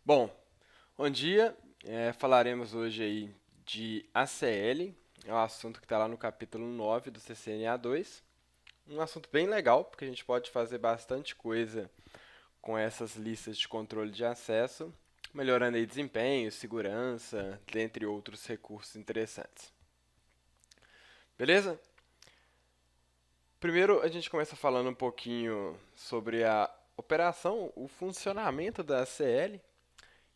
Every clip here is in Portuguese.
Bom, bom dia. Falaremos hoje aí de ACL, é um assunto que está lá no capítulo 9 do CCNA 2. Um assunto bem legal, porque a gente pode fazer bastante coisa com essas listas de controle de acesso, melhorando aí desempenho, segurança, dentre outros recursos interessantes. Beleza? Primeiro a gente começa falando um pouquinho sobre a operação, o funcionamento da ACL,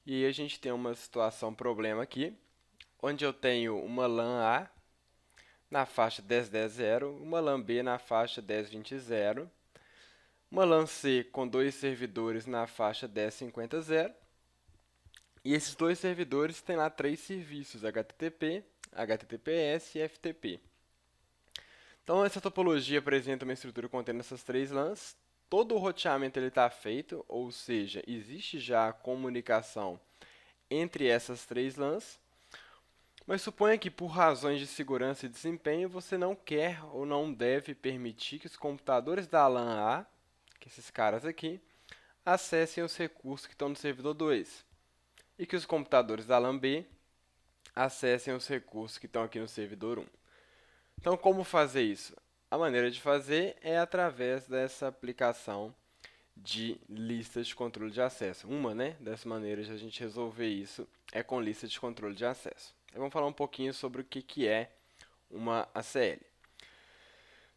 e aí a gente tem uma situação, problema aqui, onde eu tenho uma LAN A na faixa 10.10.0, uma LAN B na faixa 10.20.0, uma LAN C com dois servidores na faixa 10.50.0, e esses dois servidores têm lá três serviços, HTTP, HTTPS e FTP. Então essa topologia apresenta uma estrutura contendo essas três LANs. Todo o roteamento está feito, ou seja, existe já a comunicação entre essas três LANs. Mas suponha que, por razões de segurança e desempenho, você não quer ou não deve permitir que os computadores da LAN A, que esses caras aqui, acessem os recursos que estão no servidor 2, e que os computadores da LAN B acessem os recursos que estão aqui no servidor 1. Então, como fazer isso? A maneira de fazer é através dessa aplicação de listas de controle de acesso. Uma, das maneiras de a gente resolver isso é com lista de controle de acesso. Então, vamos falar um pouquinho sobre o que é uma ACL.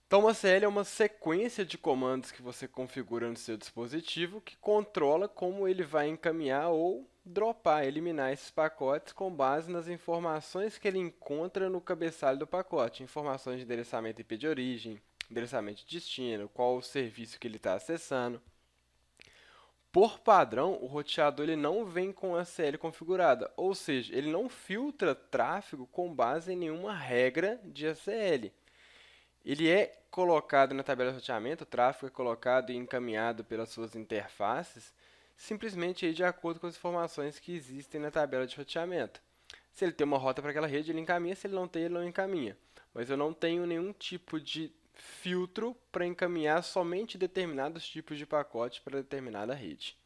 Então, uma ACL é uma sequência de comandos que você configura no seu dispositivo que controla como ele vai encaminhar ou dropar, eliminar esses pacotes com base nas informações que ele encontra no cabeçalho do pacote. Informações de endereçamento IP de origem, endereçamento de destino, qual o serviço que ele está acessando. Por padrão, o roteador ele não vem com a ACL configurada, ou seja, ele não filtra tráfego com base em nenhuma regra de ACL. Ele é colocado na tabela de roteamento, o tráfego é colocado e encaminhado pelas suas interfaces, simplesmente aí de acordo com as informações que existem na tabela de roteamento. Se ele tem uma rota para aquela rede, ele encaminha, se ele não tem, ele não encaminha. Mas eu não tenho nenhum tipo de filtro para encaminhar somente determinados tipos de pacote para determinada rede.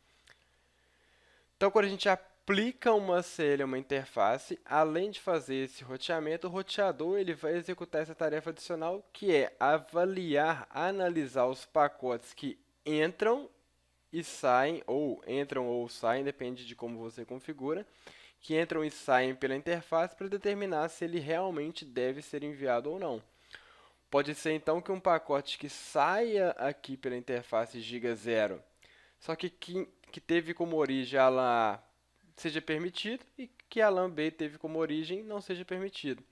Então, quando a gente aplica uma CL a uma interface, além de fazer esse roteamento, o roteador ele vai executar essa tarefa adicional, que é avaliar, analisar os pacotes que entram e saem, ou saem, depende de como você configura, que entram e saem pela interface para determinar se ele realmente deve ser enviado ou não. Pode ser então que um pacote que saia aqui pela interface giga 0, só que teve como origem a LAN A seja permitido e que a LAN B teve como origem não seja permitido.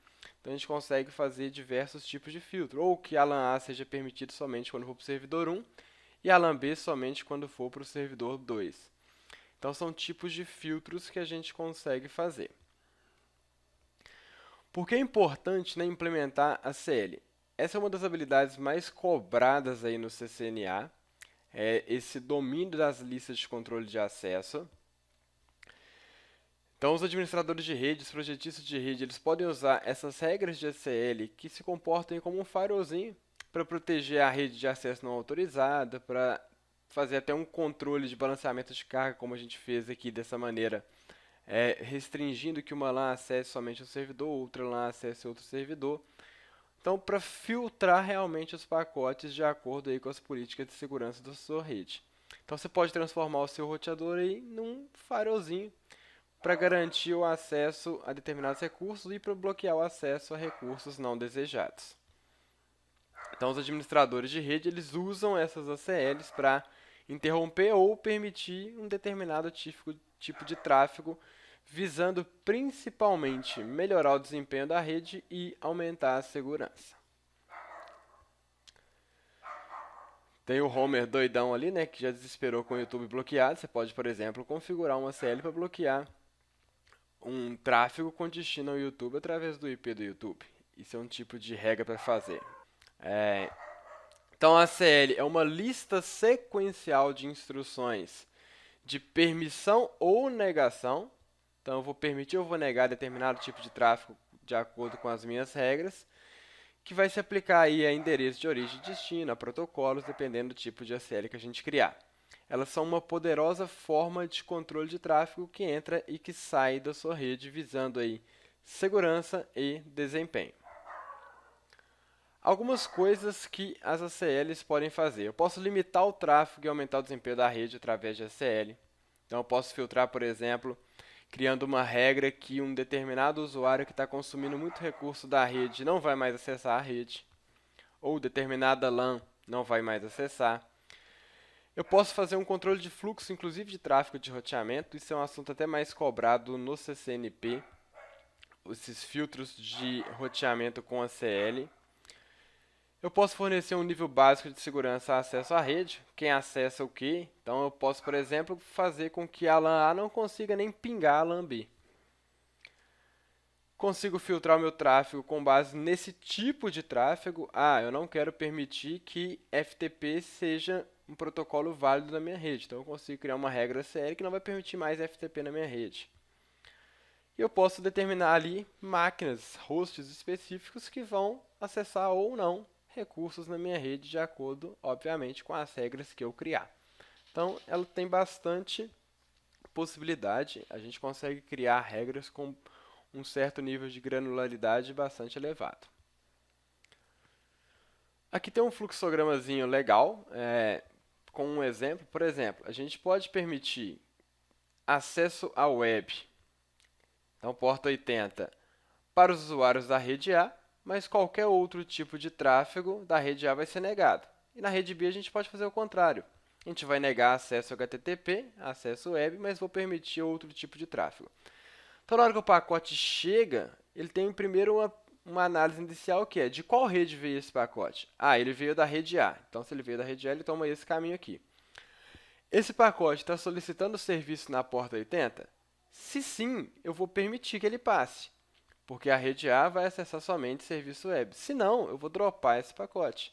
Então a gente consegue fazer diversos tipos de filtro, ou que a LAN A seja permitido somente quando for para o servidor 1 e a LAN B somente quando for para o servidor 2. Então são tipos de filtros que a gente consegue fazer. Por que é importante, implementar a CL? Essa é uma das habilidades mais cobradas aí no CCNA, é esse domínio das listas de controle de acesso. Então, os administradores de rede, os projetistas de rede, eles podem usar essas regras de ACL que se comportam como um firewallzinho para proteger a rede de acesso não autorizada, para fazer até um controle de balanceamento de carga, como a gente fez aqui dessa maneira, restringindo que uma LAN acesse somente um servidor, outra LAN acesse outro servidor. Então, para filtrar realmente os pacotes de acordo aí com as políticas de segurança da sua rede. Então, você pode transformar o seu roteador aí num firewallzinho para garantir o acesso a determinados recursos e para bloquear o acesso a recursos não desejados. Então, os administradores de rede eles usam essas ACLs para interromper ou permitir um determinado tipo de tráfego, visando principalmente melhorar o desempenho da rede e aumentar a segurança. Tem o Homer doidão ali, que já desesperou com o YouTube bloqueado. Você pode, por exemplo, configurar uma ACL para bloquear um tráfego com destino ao YouTube através do IP do YouTube. Isso é um tipo de regra para fazer. É, então, a CL é uma lista sequencial de instruções de permissão ou negação. Então, eu vou permitir ou vou negar determinado tipo de tráfego de acordo com as minhas regras, que vai se aplicar aí a endereço de origem e destino, a protocolos, dependendo do tipo de ACL que a gente criar. elas são uma poderosa forma de controle de tráfego que entra e que sai da sua rede, visando aí segurança e desempenho. Algumas coisas que as ACLs podem fazer. Eu posso limitar o tráfego e aumentar o desempenho da rede através de ACL. Então, eu posso filtrar, por exemplo, criando uma regra que um determinado usuário que está consumindo muito recurso da rede não vai mais acessar a rede, ou determinada LAN não vai mais acessar. Eu posso fazer um controle de fluxo, inclusive de tráfego de roteamento. Isso é um assunto até mais cobrado no CCNP, esses filtros de roteamento com ACL. Eu posso fornecer um nível básico de segurança a acesso à rede, quem acessa o quê. Então eu posso, por exemplo, fazer com que a LAN A não consiga nem pingar a LAN B. Consigo filtrar o meu tráfego com base nesse tipo de tráfego. Eu não quero permitir que FTP seja um protocolo válido na minha rede. Então eu consigo criar uma regra ACL que não vai permitir mais FTP na minha rede. E eu posso determinar ali máquinas, hosts específicos que vão acessar ou não recursos na minha rede de acordo, obviamente, com as regras que eu criar. Então, ela tem bastante possibilidade. A gente consegue criar regras com um certo nível de granularidade bastante elevado. Aqui tem um fluxogramazinho legal, com um exemplo. Por exemplo, a gente pode permitir acesso à web, então porta 80, para os usuários da rede A, mas qualquer outro tipo de tráfego da rede A vai ser negado. E na rede B a gente pode fazer o contrário. A gente vai negar acesso HTTP, acesso web, mas vou permitir outro tipo de tráfego. Então, na hora que o pacote chega, ele tem primeiro uma análise inicial que é de qual rede veio esse pacote. Ele veio da rede A. Então, se ele veio da rede A, ele toma esse caminho aqui. Esse pacote está solicitando o serviço na porta 80? Se sim, eu vou permitir que ele passe, porque a rede A vai acessar somente serviço web. Se não, eu vou dropar esse pacote.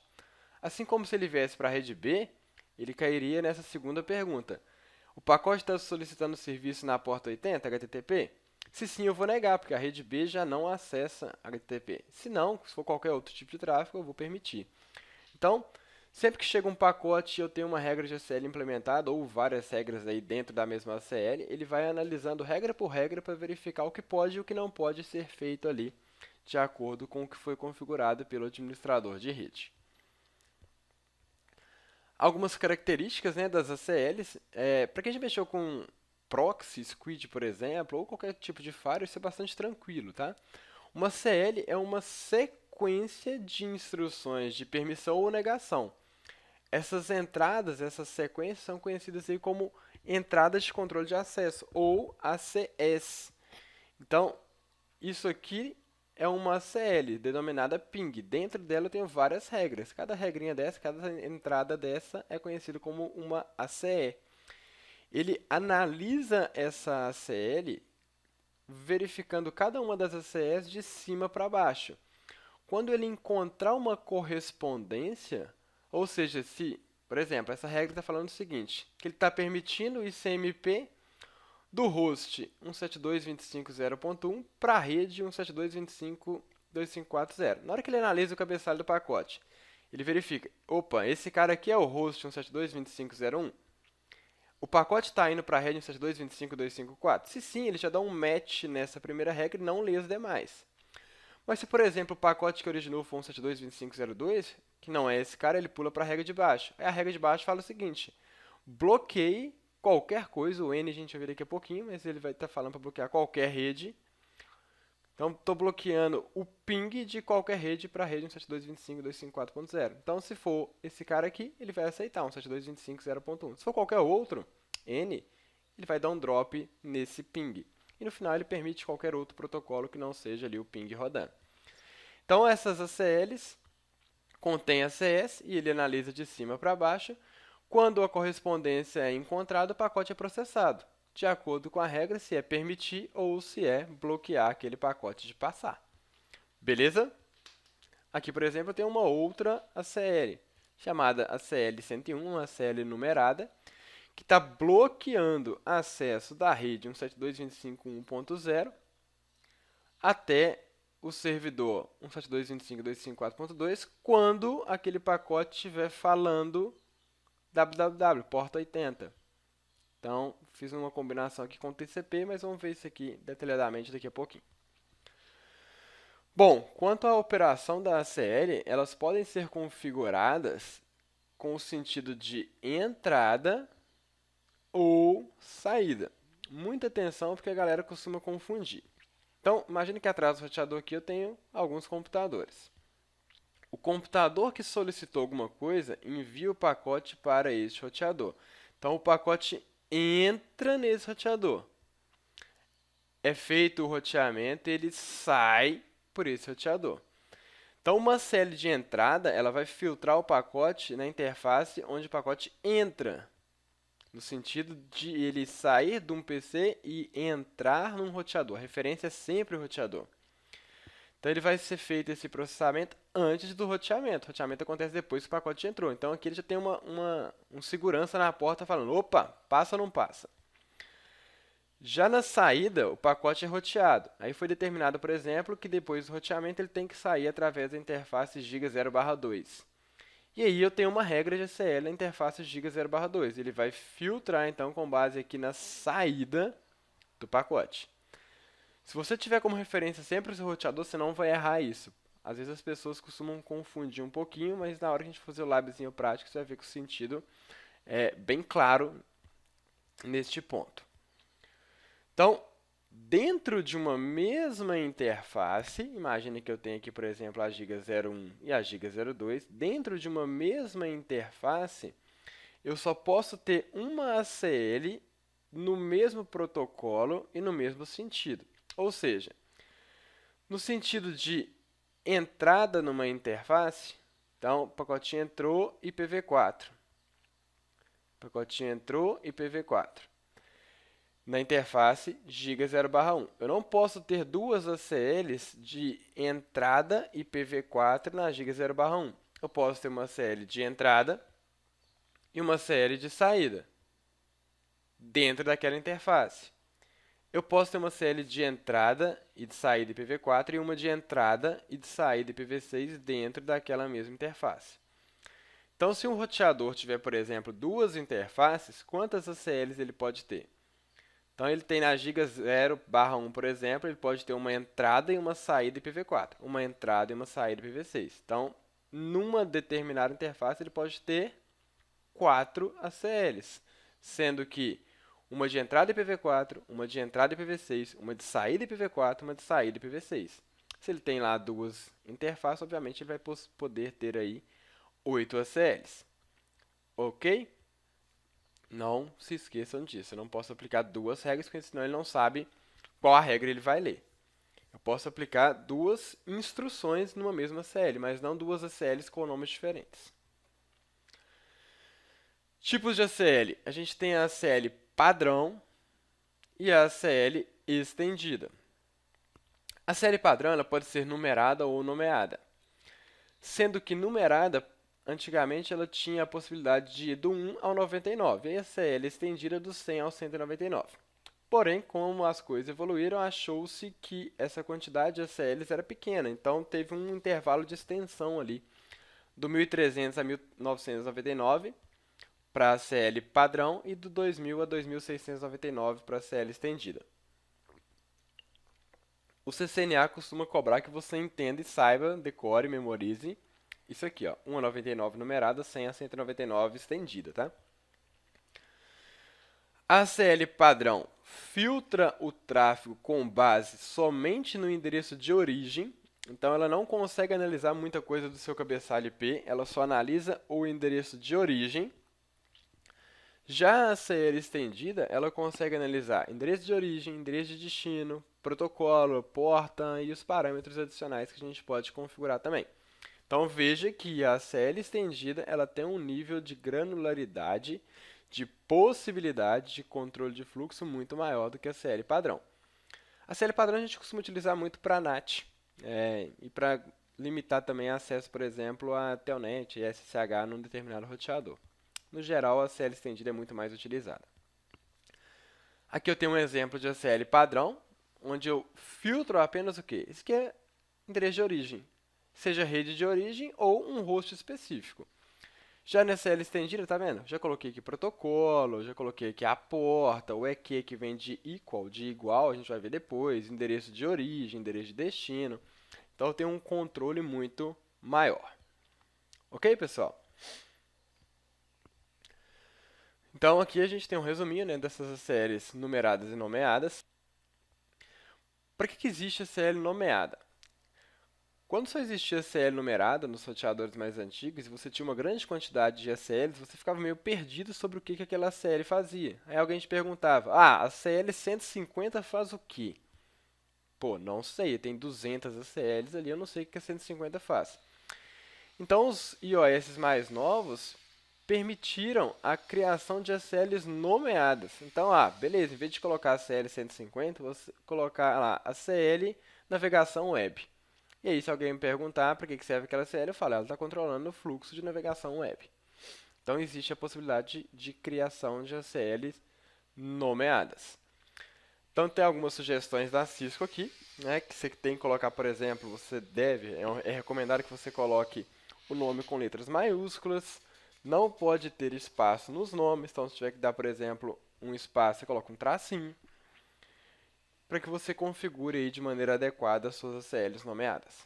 Assim como se ele viesse para a rede B, ele cairia nessa segunda pergunta. O pacote está solicitando serviço na porta 80, HTTP? Se sim, eu vou negar, porque a rede B já não acessa HTTP. Se não, se for qualquer outro tipo de tráfego, eu vou permitir. Então, sempre que chega um pacote e eu tenho uma regra de ACL implementada, ou várias regras aí dentro da mesma ACL, ele vai analisando regra por regra para verificar o que pode e o que não pode ser feito ali, de acordo com o que foi configurado pelo administrador de rede. Algumas características, das ACLs, para quem já mexeu com proxy, squid, por exemplo, ou qualquer tipo de firewall, isso é bastante tranquilo, tá? Uma CL é uma sequência de instruções de permissão ou negação. Essas entradas, essas sequências são conhecidas aí como entradas de controle de acesso, ou ACS. Então, isso aqui é uma ACL, denominada ping. Dentro dela eu tenho várias regras. Cada regrinha dessa, cada entrada dessa é conhecido como uma ACE. Ele analisa essa ACL verificando cada uma das ACS de cima para baixo. Quando ele encontrar uma correspondência, ou seja, se, por exemplo, essa regra está falando o seguinte, que ele está permitindo o ICMP do host 172.25.0.1 para a rede 172.25.254.0. Na hora que ele analisa o cabeçalho do pacote, ele verifica, opa, esse cara aqui é o host 172.25.0.1? O pacote está indo para a rede 172.25.254? Se sim, ele já dá um match nessa primeira regra e não lê as demais. Mas se, por exemplo, o pacote que originou foi 172.25.0.2, que não é esse cara, ele pula para a regra de baixo. Aí a regra de baixo fala o seguinte, bloqueie qualquer coisa, o N a gente vai ver daqui a pouquinho, mas ele vai estar falando para bloquear qualquer rede. Então, estou bloqueando o ping de qualquer rede para a rede 172.25.254.0. Então, se for esse cara aqui, ele vai aceitar 172.25.0.1. Se for qualquer outro, N, ele vai dar um drop nesse ping. E no final ele permite qualquer outro protocolo que não seja ali o ping rodando. Então, essas ACLs contêm ACS e ele analisa de cima para baixo. Quando a correspondência é encontrada, o pacote é processado, de acordo com a regra se é permitir ou se é bloquear aquele pacote de passar. Beleza? Aqui, por exemplo, eu tenho uma outra ACL, chamada ACL 101, uma ACL numerada, que está bloqueando acesso da rede 172.25.1.0 até o servidor 172.25.254.2 quando aquele pacote estiver falando www, porta 80. Então, fiz uma combinação aqui com TCP, mas vamos ver isso aqui detalhadamente daqui a pouquinho. Bom, quanto à operação da ACL, elas podem ser configuradas com o sentido de entrada ou saída. Muita atenção, porque a galera costuma confundir. Então, imagine que atrás do roteador aqui eu tenho alguns computadores. O computador que solicitou alguma coisa envia o pacote para este roteador. Então, o pacote entra nesse roteador. É feito o roteamento e ele sai por esse roteador. Então, uma CL de entrada, ela vai filtrar o pacote na interface onde o pacote entra, no sentido de ele sair de um PC e entrar num roteador. A referência é sempre o roteador. Então, ele vai ser feito esse processamento antes do roteamento. O roteamento acontece depois que o pacote entrou. Então, aqui ele já tem um segurança na porta falando, opa, passa ou não passa? Já na saída, o pacote é roteado. Aí foi determinado, por exemplo, que depois do roteamento ele tem que sair através da interface giga 0/2. E aí eu tenho uma regra de ACL na interface giga 0/2. Ele vai filtrar, então, com base aqui na saída do pacote. Se você tiver como referência sempre o seu roteador, você não vai errar isso. Às vezes as pessoas costumam confundir um pouquinho, mas na hora que a gente fazer o labzinho prático, você vai ver que o sentido é bem claro neste ponto. Então, dentro de uma mesma interface, imagine que eu tenho aqui, por exemplo, a giga 01 e a giga 02, dentro de uma mesma interface, eu só posso ter uma ACL no mesmo protocolo e no mesmo sentido. Ou seja, no sentido de entrada numa interface, então, o pacotinho entrou, IPv4. O pacotinho entrou, IPv4. Na interface giga 0/1. Eu não posso ter duas ACLs de entrada IPv4 na giga 0/1. Eu posso ter uma ACL de entrada e uma ACL de saída dentro daquela interface. Eu posso ter uma ACL de entrada e de saída IPv4 e uma de entrada e de saída IPv6 dentro daquela mesma interface. Então, se um roteador tiver, por exemplo, duas interfaces, quantas ACLs ele pode ter? Então, ele tem na giga 0/1, por exemplo, ele pode ter uma entrada e uma saída IPv4, uma entrada e uma saída IPv6. Então, numa determinada interface, ele pode ter 4 ACLs, sendo que uma de entrada IPv4, uma de entrada IPv6, uma de saída IPv4, uma de saída IPv6. Se ele tem lá duas interfaces, obviamente ele vai poder ter aí 8 ACLs. Ok? Não se esqueçam disso. Eu não posso aplicar duas regras, porque senão ele não sabe qual a regra ele vai ler. Eu posso aplicar duas instruções numa mesma ACL, mas não duas ACLs com nomes diferentes. Tipos de ACL. A gente tem a ACL padrão e a ACL estendida. A ACL padrão ela pode ser numerada ou nomeada. Sendo que numerada, antigamente ela tinha a possibilidade de ir do 1 ao 99, e a ACL estendida do 100 ao 199. Porém, como as coisas evoluíram, achou-se que essa quantidade de ACLs era pequena, então teve um intervalo de extensão ali, do 1300 a 1999 para a ACL padrão e do 2000 a 2699 para a ACL estendida. O CCNA costuma cobrar que você entenda e saiba, decore, memorize isso aqui, ó, 1 a 99 numerada, 100 a 199 estendida, tá? A ACL padrão filtra o tráfego com base somente no endereço de origem, então ela não consegue analisar muita coisa do seu cabeçalho IP, ela só analisa o endereço de origem. Já a ACL estendida, ela consegue analisar endereço de origem, endereço de destino, protocolo, porta e os parâmetros adicionais que a gente pode configurar também. Então veja que a ACL estendida ela tem um nível de granularidade, de possibilidade de controle de fluxo muito maior do que a ACL padrão. A ACL padrão a gente costuma utilizar muito para NAT e para limitar também acesso, por exemplo, a Telnet e SSH num determinado roteador. No geral, a ACL estendida é muito mais utilizada. Aqui eu tenho um exemplo de ACL padrão, onde eu filtro apenas o quê? Isso aqui é endereço de origem, seja rede de origem ou um host específico. Já na CL estendida, tá vendo? Já coloquei aqui protocolo, já coloquei aqui a porta, o EQ que vem de equal, de igual, a gente vai ver depois, endereço de origem, endereço de destino. Então eu tenho um controle muito maior. Ok, pessoal? Então aqui a gente tem um resuminho, né, dessas ACLs numeradas e nomeadas. Para que existe a CL nomeada? Quando só existia CL numerada nos roteadores mais antigos e você tinha uma grande quantidade de ACLs, você ficava meio perdido sobre o que aquela ACL fazia. Aí alguém te perguntava, a CL 150 faz o quê? Pô, não sei, tem 200 ACLs ali, eu não sei o que a 150 faz. Então os iOS mais novos permitiram a criação de ACLs nomeadas. Então, beleza, em vez de colocar a CL 150, você colocar lá a CL navegação web. E aí, se alguém me perguntar para que serve aquela CL, eu falo, ela está controlando o fluxo de navegação web. Então, existe a possibilidade de criação de ACLs nomeadas. Então, tem algumas sugestões da Cisco aqui, né, que você tem que colocar, por exemplo, é recomendado que você coloque o nome com letras maiúsculas, não pode ter espaço nos nomes, então se tiver que dar, por exemplo, um espaço, você coloca um tracinho, para que você configure aí de maneira adequada as suas ACLs nomeadas.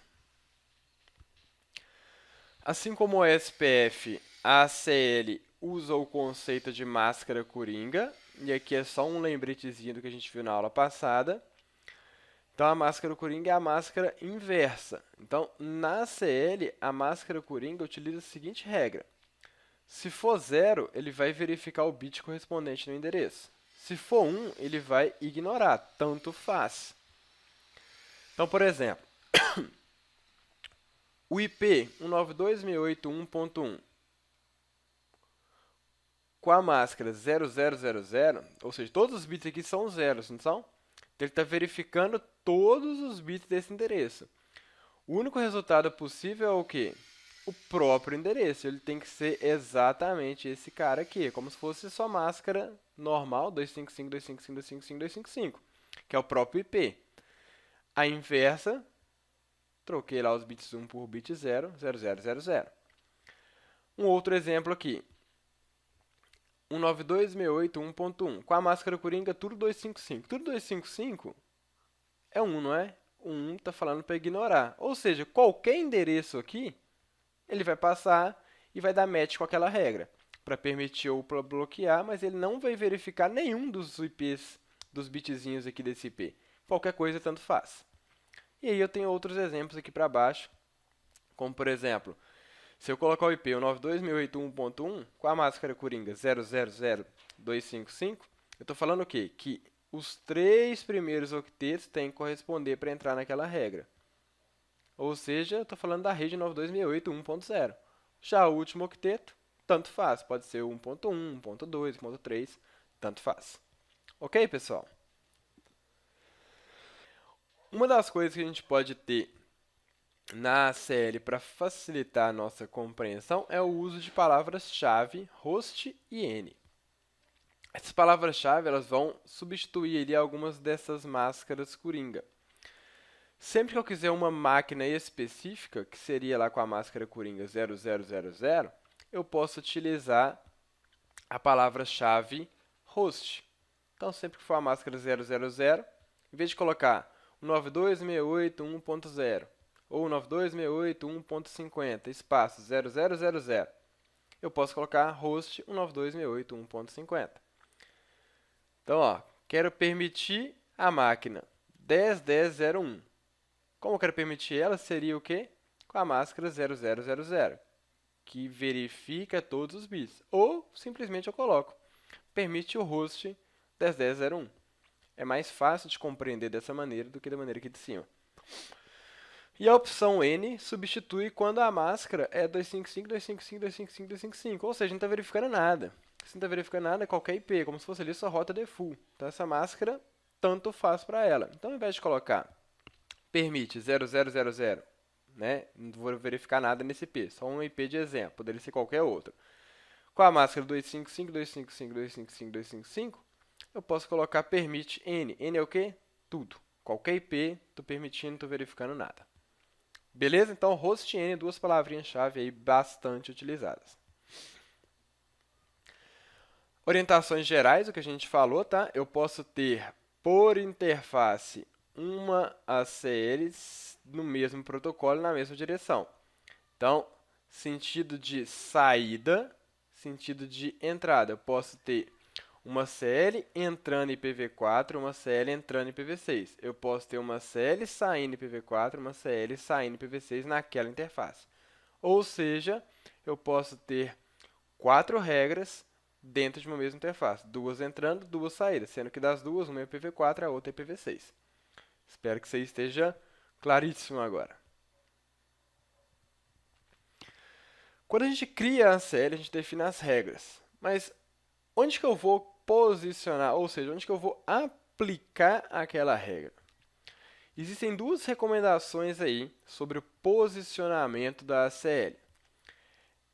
Assim como o SPF, a ACL usa o conceito de máscara coringa, e aqui é só um lembretezinho do que a gente viu na aula passada. Então, a máscara coringa é a máscara inversa. Então, na ACL, a máscara coringa utiliza a seguinte regra. Se for 0, ele vai verificar o bit correspondente no endereço. Se for 1, ele vai ignorar, tanto faz. Então, por exemplo, o IP 192.168.1.1 com a máscara 0000, ou seja, todos os bits aqui são zeros, não são? Então, ele está verificando todos os bits desse endereço. O único resultado possível é o quê? O próprio endereço. Ele tem que ser exatamente esse cara aqui, como se fosse sua máscara normal, 255.255.255.255, que é o próprio IP. A inversa, troquei lá os bits 1 por bit 0, 0000. Um outro exemplo aqui. 192.168.1.1. Com a máscara coringa, tudo 255. Tudo 255 é 1, não é? O 1 está falando para ignorar. Ou seja, qualquer endereço aqui, ele vai passar e vai dar match com aquela regra, para permitir ou para bloquear, mas ele não vai verificar nenhum dos IPs, dos bitzinhos aqui desse IP. Qualquer coisa, tanto faz. E aí eu tenho outros exemplos aqui para baixo, como por exemplo, se eu colocar o IP 192.168.1.1 com a máscara coringa 000.255, eu estou falando o quê? Que os 3 primeiros octetos têm que corresponder para entrar naquela regra. Ou seja, eu estou falando da rede 92.168.1.0. Já o último octeto, tanto faz. Pode ser o 1.1, 1.2, 1.3, tanto faz. Ok, pessoal? Uma das coisas que a gente pode ter na ACL para facilitar a nossa compreensão é o uso de palavras-chave host e N. Essas palavras-chave elas vão substituir ali algumas dessas máscaras coringa. Sempre que eu quiser uma máquina específica, que seria lá com a máscara coringa 0000, eu posso utilizar a palavra-chave host. Então, sempre que for a máscara 000, em vez de colocar 92.168.1.0 ou 92.168.1.50, espaço 0000, eu posso colocar host 192.168.1.50. Então, quero permitir a máquina 10.10.01. Como eu quero permitir ela, seria o quê? Com a máscara 0000, que verifica todos os bits. Ou, simplesmente, eu coloco permite o host 10.10.01. É mais fácil de compreender dessa maneira do que da maneira aqui de cima. E a opção N substitui quando a máscara é 255.255.255.255. Ou seja, não está verificando nada. Se não está verificando nada, é qualquer IP, como se fosse ali sua rota default. Então, essa máscara, tanto faz para ela. Então, ao invés de colocar permite 0000, né? Não vou verificar nada nesse IP, só um IP de exemplo, poderia ser qualquer outro. Com a máscara 255.255.255.255, eu posso colocar permite N. N é o quê? Tudo. Qualquer IP, estou permitindo, não estou verificando nada. Beleza? Então, host N, duas palavrinhas-chave aí bastante utilizadas. Orientações gerais, o que a gente falou, tá? Eu posso ter por interface uma ACL no mesmo protocolo, na mesma direção. Então, sentido de saída, sentido de entrada. Eu posso ter uma CL entrando em IPv4, uma CL entrando em IPv6. Eu posso ter uma CL saindo em IPv4, uma CL saindo em IPv6 naquela interface. Ou seja, eu posso ter 4 regras dentro de uma mesma interface. Duas entrando, duas saídas, sendo que das duas, uma é IPv4 e a outra é IPv6. Espero que você esteja claríssimo agora. Quando a gente cria a CL, a gente define as regras. Mas onde que eu vou posicionar, ou seja, onde que eu vou aplicar aquela regra? Existem duas recomendações aí sobre o posicionamento da ACL.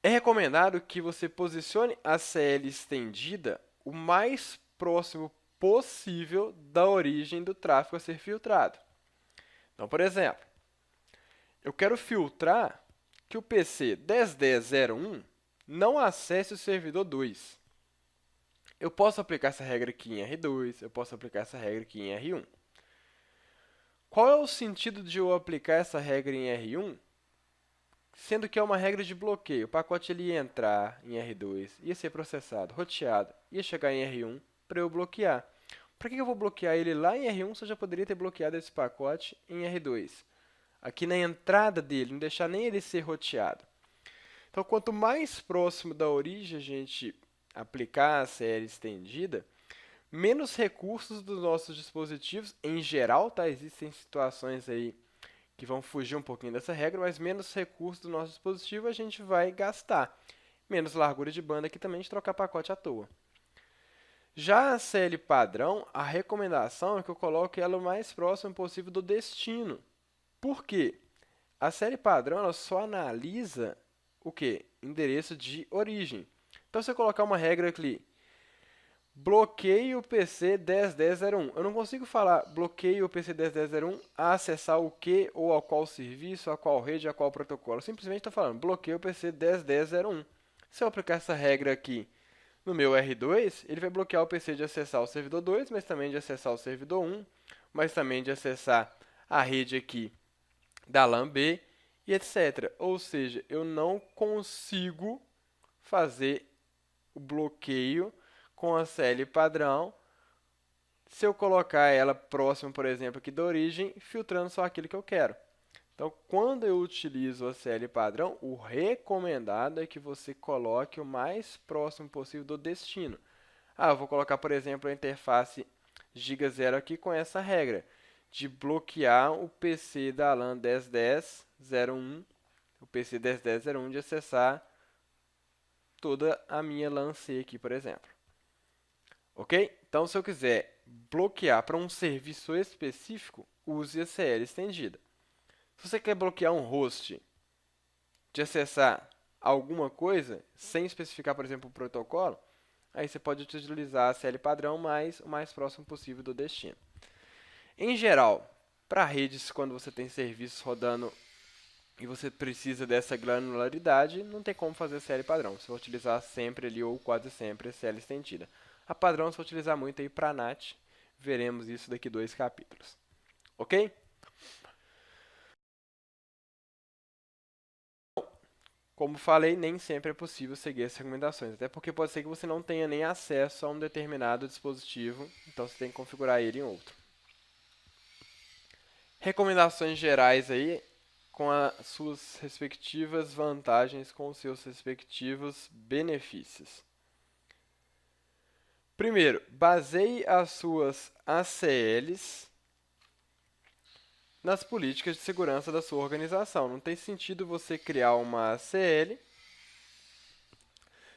É recomendado que você posicione a CL estendida o mais próximo possível da origem do tráfego a ser filtrado. Então, por exemplo, eu quero filtrar que o PC 10.10.01 não acesse o servidor 2. Eu posso aplicar essa regra aqui em R2, eu posso aplicar essa regra aqui em R1. Qual é o sentido de eu aplicar essa regra em R1, sendo que é uma regra de bloqueio? O pacote ele ia entrar em R2, ia ser processado, roteado, ia chegar em R1 para eu bloquear. Para que eu vou bloquear ele lá em R1 se eu já poderia ter bloqueado esse pacote em R2? Aqui na entrada dele, não deixar nem ele ser roteado. Então, quanto mais próximo da origem a gente aplicar a série estendida, menos recursos dos nossos dispositivos, em geral, tá? Existem situações aí que vão fugir um pouquinho dessa regra, mas menos recursos do nosso dispositivo a gente vai gastar. Menos largura de banda aqui também de trocar pacote à toa. Já a CL padrão, a recomendação é que eu coloque ela o mais próximo possível do destino. Por quê? A série padrão ela só analisa o quê? Endereço de origem. Então, se eu colocar uma regra aqui, bloqueio o PC 10.10.01. Eu não consigo falar bloqueio o PC 10.10.01 a acessar o que ou a qual serviço, a qual rede, a qual protocolo. Eu simplesmente estou falando bloqueio o PC 10.10.01. Se eu aplicar essa regra aqui no meu R2, ele vai bloquear o PC de acessar o servidor 2, mas também de acessar o servidor 1, mas também de acessar a rede aqui da LAN B e etc. Ou seja, eu não consigo fazer o bloqueio com a CL padrão se eu colocar ela próximo, por exemplo, aqui da origem, filtrando só aquilo que eu quero. Então, quando eu utilizo a CL padrão, o recomendado é que você coloque o mais próximo possível do destino. Eu vou colocar, por exemplo, a interface giga 0 aqui com essa regra de bloquear o PC da LAN 10.10.01, o PC 10.10.01 de acessar toda a minha LAN C aqui, por exemplo. Ok? Então, se eu quiser bloquear para um serviço específico, use a CL estendida. Se você quer bloquear um host de acessar alguma coisa, sem especificar, por exemplo, o protocolo, aí você pode utilizar a CL padrão, mas o mais próximo possível do destino. Em geral, para redes, quando você tem serviços rodando e você precisa dessa granularidade, não tem como fazer CL padrão. Você vai utilizar sempre ali, ou quase sempre, a CL estendida. A padrão você vai utilizar muito aí para NAT. Veremos isso daqui 2 capítulos. Ok? Como falei, nem sempre é possível seguir essas recomendações, até porque pode ser que você não tenha nem acesso a um determinado dispositivo, então você tem que configurar ele em outro. Recomendações gerais aí, com as suas respectivas vantagens, com os seus respectivos benefícios. Primeiro, baseie as suas ACLs nas políticas de segurança da sua organização. Não tem sentido você criar uma ACL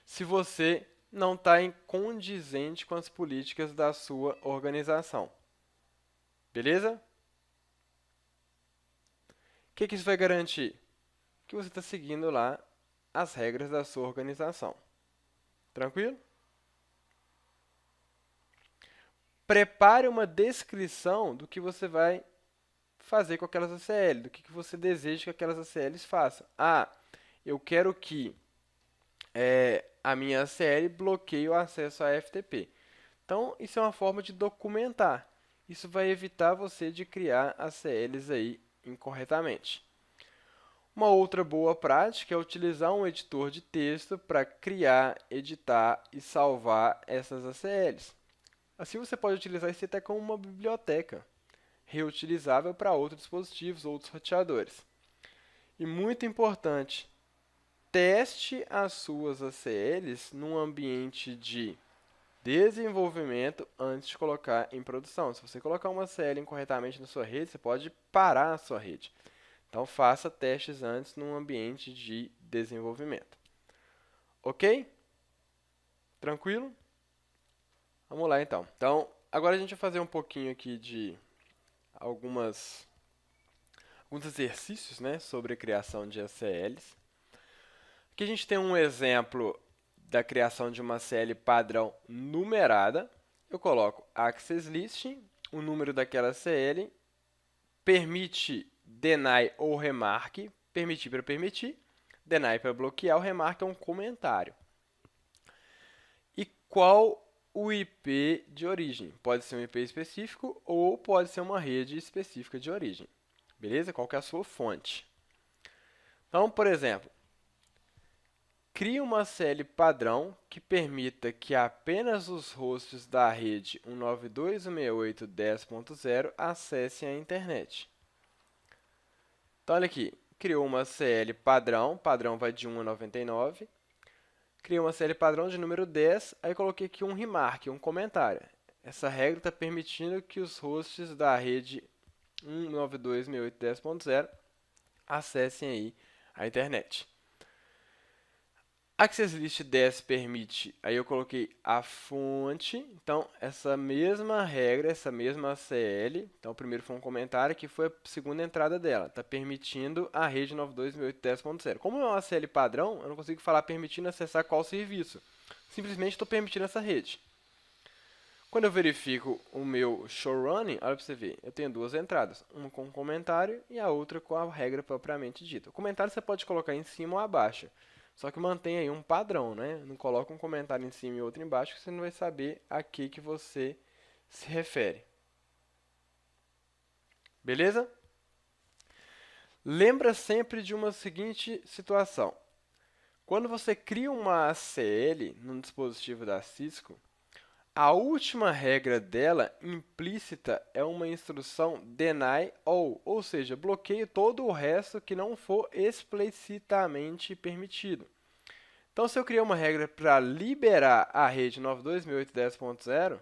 se você não está condizente com as políticas da sua organização. Beleza? O que isso vai garantir? Que você está seguindo lá as regras da sua organização. Tranquilo? Prepare uma descrição do que você vai fazer com aquelas ACL, do que você deseja que aquelas ACLs façam. Eu quero que a minha ACL bloqueia o acesso a FTP. Então, isso é uma forma de documentar. Isso vai evitar você de criar ACLs aí incorretamente. Uma outra boa prática é utilizar um editor de texto para criar, editar e salvar essas ACLs. Assim você pode utilizar isso até como uma biblioteca reutilizável para outros dispositivos, outros roteadores. E muito importante, teste as suas ACLs num ambiente de desenvolvimento antes de colocar em produção. Se você colocar uma ACL incorretamente na sua rede, você pode parar a sua rede. Então, faça testes antes num ambiente de desenvolvimento. Ok? Tranquilo? Vamos lá, então. Então, agora a gente vai fazer um pouquinho aqui de alguns exercícios, né, sobre a criação de ACLs. Aqui a gente tem um exemplo da criação de uma ACL padrão numerada. Eu coloco access list, o número daquela ACL, permite deny ou remark, permitir para permitir, deny para bloquear, o remark é um comentário. E qual o IP de origem? Pode ser um IP específico ou pode ser uma rede específica de origem. Beleza? Qual que é a sua fonte? Então, por exemplo, crie uma ACL padrão que permita que apenas os hosts da rede 192.168.10.0 acessem a internet. Então, olha aqui, criou uma ACL padrão, padrão vai de 1 a 99. Criei uma ACL padrão de número 10, aí coloquei aqui um remark, um comentário. Essa regra está permitindo que os hosts da rede 192.168.10.0 acessem aí a internet. Access List 10 permite, aí eu coloquei a fonte, então essa mesma regra, essa mesma ACL, então o primeiro foi um comentário que foi a segunda entrada dela, está permitindo a rede 92.168.10.0. Como é uma ACL padrão, eu não consigo falar permitindo acessar qual serviço, simplesmente estou permitindo essa rede. Quando eu verifico o meu showrunning, olha para você ver, eu tenho duas entradas, uma com comentário e a outra com a regra propriamente dita. O comentário você pode colocar em cima ou abaixo. Só que mantém aí um padrão, né? Não coloca um comentário em cima e outro embaixo, que você não vai saber a que você se refere. Beleza? Lembra sempre de uma seguinte situação. Quando você cria uma ACL num dispositivo da Cisco, a última regra dela, implícita, é uma instrução deny all, ou seja, bloqueie todo o resto que não for explicitamente permitido. Então, se eu criar uma regra para liberar a rede 92.168.10.0,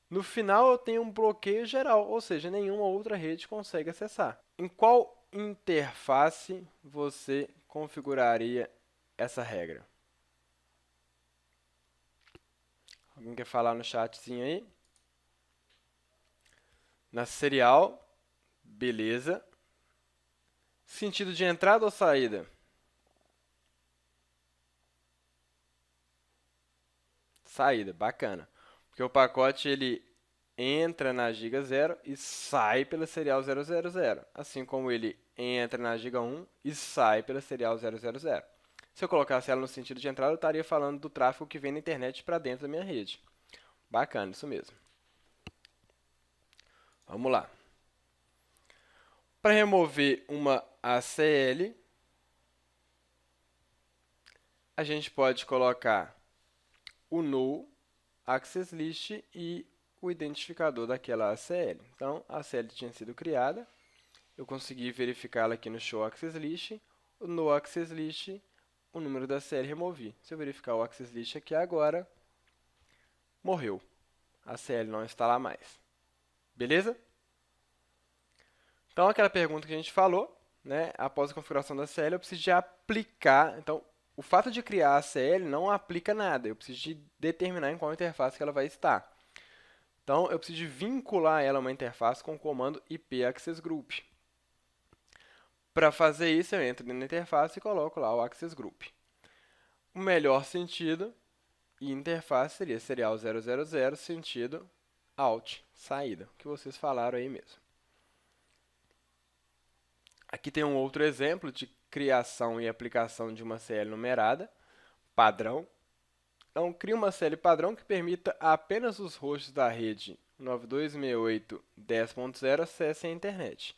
no final eu tenho um bloqueio geral, ou seja, nenhuma outra rede consegue acessar. Em qual interface você configuraria essa regra? Alguém quer falar no chatzinho aí? Na serial, beleza. Sentido de entrada ou saída? Saída, bacana. Porque o pacote ele entra na giga 0 e sai pela serial 000, assim como ele entra na giga 1 e sai pela serial 000. Se eu colocasse ela no sentido de entrada, eu estaria falando do tráfego que vem na internet para dentro da minha rede. Bacana, isso mesmo. Vamos lá. Para remover uma ACL, a gente pode colocar o null, access list e o identificador daquela ACL. Então, a ACL tinha sido criada, eu consegui verificá-la aqui no show access list, no access list, o número da ACL removi. Se eu verificar o access list aqui agora, morreu. A ACL não está lá mais. Beleza? Então, aquela pergunta que a gente falou, né, após a configuração da ACL, eu preciso de aplicar. Então, o fato de criar a ACL não aplica nada. Eu preciso de determinar em qual interface que ela vai estar. Então, eu preciso de vincular ela a uma interface com o comando IP Access Group. Para fazer isso, eu entro na interface e coloco lá o Access Group. O melhor sentido e interface seria serial 000, sentido out, saída, que vocês falaram aí mesmo. Aqui tem um outro exemplo de criação e aplicação de uma CL numerada. padrão. Então, cria uma série padrão que permita apenas os hosts da rede 9268.10.0 acessem a internet,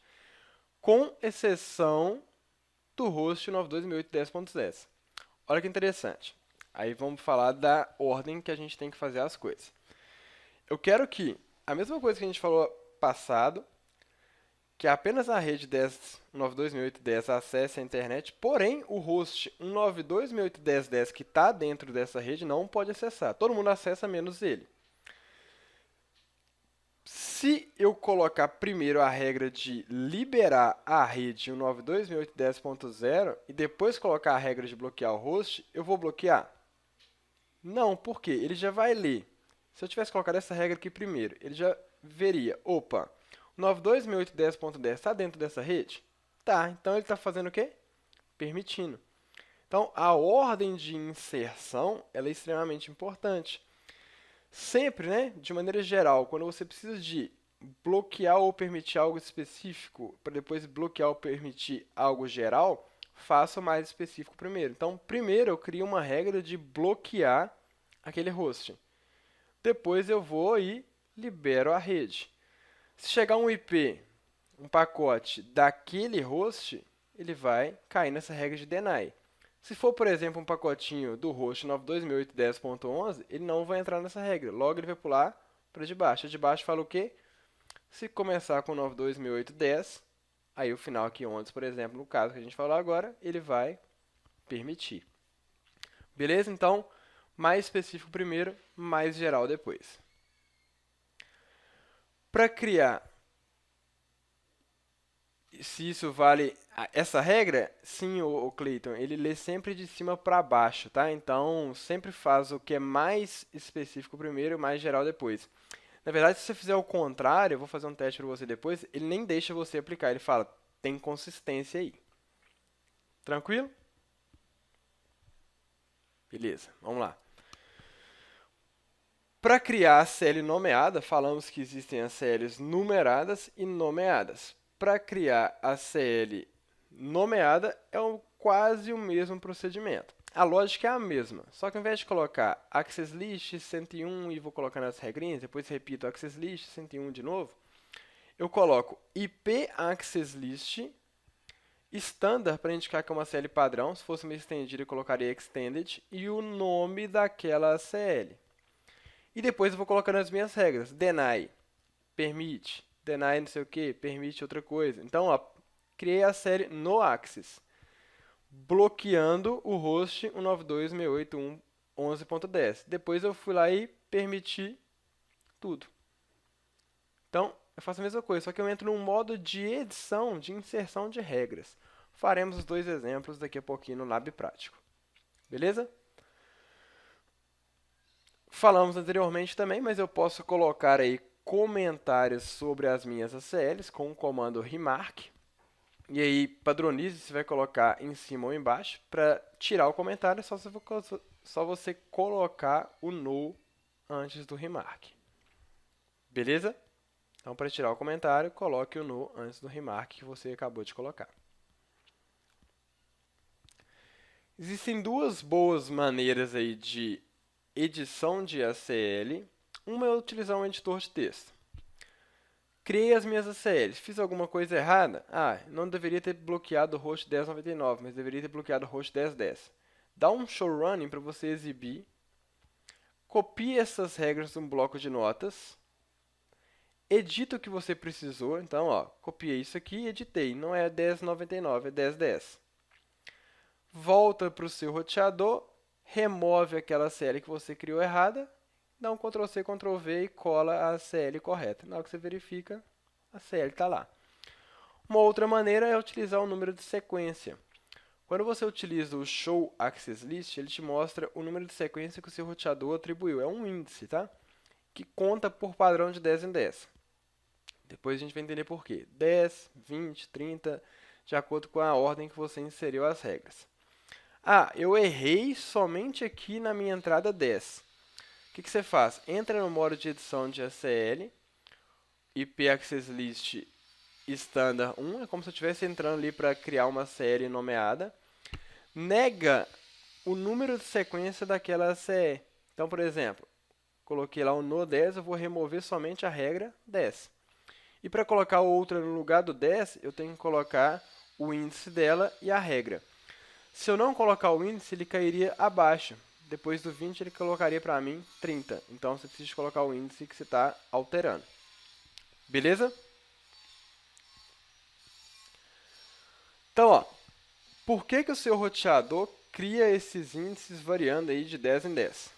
com exceção do host 9268.10.10. Olha que interessante. Aí vamos falar da ordem que a gente tem que fazer as coisas. Eu quero que a mesma coisa que a gente falou passado, que apenas a rede 9268.10 acesse a internet, porém o host 192.68.10.10 que está dentro dessa rede não pode acessar. Todo mundo acessa menos ele. Se eu colocar primeiro a regra de liberar a rede 192.68.10.0 e depois colocar a regra de bloquear o host, eu vou bloquear? Não, por quê? Ele já vai ler. Se eu tivesse colocado essa regra aqui primeiro, ele já veria, opa, 92.68.10.10 está dentro dessa rede? Tá, então ele está fazendo o quê? Permitindo. Então, a ordem de inserção ela é extremamente importante. Sempre, né, de maneira geral, quando você precisa de bloquear ou permitir algo específico, para depois bloquear ou permitir algo geral, faça o mais específico primeiro. Então, primeiro eu crio uma regra de bloquear aquele host. Depois eu vou e libero a rede. Se chegar um IP, um pacote daquele host, ele vai cair nessa regra de deny. Se for, por exemplo, um pacotinho do host 92.68.10.11, ele não vai entrar nessa regra. Logo, ele vai pular para de baixo. A de baixo fala o quê? Se começar com 92.68.10, aí o final aqui 11, por exemplo, no caso que a gente falou agora, ele vai permitir. Beleza? Então, mais específico primeiro, mais geral depois. Para criar, se isso vale essa regra, sim, o Clayton, ele lê sempre de cima para baixo, tá? Então, sempre faz o que é mais específico primeiro e mais geral depois. Na verdade, se você fizer o contrário, eu vou fazer um teste para você depois, ele nem deixa você aplicar, ele fala, tem consistência aí. Tranquilo? Beleza, vamos lá. Para criar a CL nomeada, falamos que existem as CLs numeradas e nomeadas. Para criar a CL nomeada é quase o mesmo procedimento. A lógica é a mesma, só que ao invés de colocar access list 101 e vou colocar nas regrinhas, depois repito access list 101 de novo, eu coloco IP access list standard para indicar que é uma CL padrão, se fosse uma estendida eu colocaria extended e o nome daquela CL. E depois eu vou colocando as minhas regras, deny, permite, deny não sei o que, permite outra coisa. Então, ó, criei a série no Axis, bloqueando o host 192.68.11.10. Depois eu fui lá e permiti tudo. Então, eu faço a mesma coisa, só que eu entro num modo de edição, de inserção de regras. Faremos os dois exemplos daqui a pouquinho no Lab Prático. Beleza? Falamos anteriormente também, mas eu posso colocar aí comentários sobre as minhas ACLs com o comando remark. E aí, padronize, você vai colocar em cima ou embaixo. Para tirar o comentário, é só você colocar o no antes do remark. Beleza? Então, para tirar o comentário, coloque o no antes do remark que você acabou de colocar. Existem duas boas maneiras aí de edição de ACL. Uma é utilizar um editor de texto. Criei as minhas ACLs. Fiz alguma coisa errada? Ah, não deveria ter bloqueado o host 10.99, mas deveria ter bloqueado o host 10.10. Dá um show running para você exibir. Copie essas regras num bloco de notas. Edita o que você precisou. Então, ó, copiei isso aqui e editei. Não é 10.99, é 10.10. Volta para o seu roteador. Remove aquela CL que você criou errada, dá um Ctrl+C, Ctrl+V e cola a CL correta. Na hora que você verifica, a CL está lá. Uma outra maneira é utilizar o número de sequência. Quando você utiliza o Show Access List, ele te mostra o número de sequência que o seu roteador atribuiu. É um índice, tá? Que conta por padrão de 10 em 10. Depois a gente vai entender por quê. 10, 20, 30, de acordo com a ordem que você inseriu as regras. Ah, eu errei somente aqui na minha entrada 10. O que você faz? Entra no modo de edição de ACL, IP Access List Standard 1, é como se eu estivesse entrando ali para criar uma série nomeada. Nega o número de sequência daquela CE. Então, por exemplo, coloquei lá o no 10, eu vou remover somente a regra 10. E para colocar outra no lugar do 10, eu tenho que colocar o índice dela e a regra. Se eu não colocar o índice, ele cairia abaixo. Depois do 20, ele colocaria para mim 30. Então, você precisa colocar o índice que você está alterando. Beleza? Então, ó, por que o seu roteador cria esses índices variando aí de 10 em 10?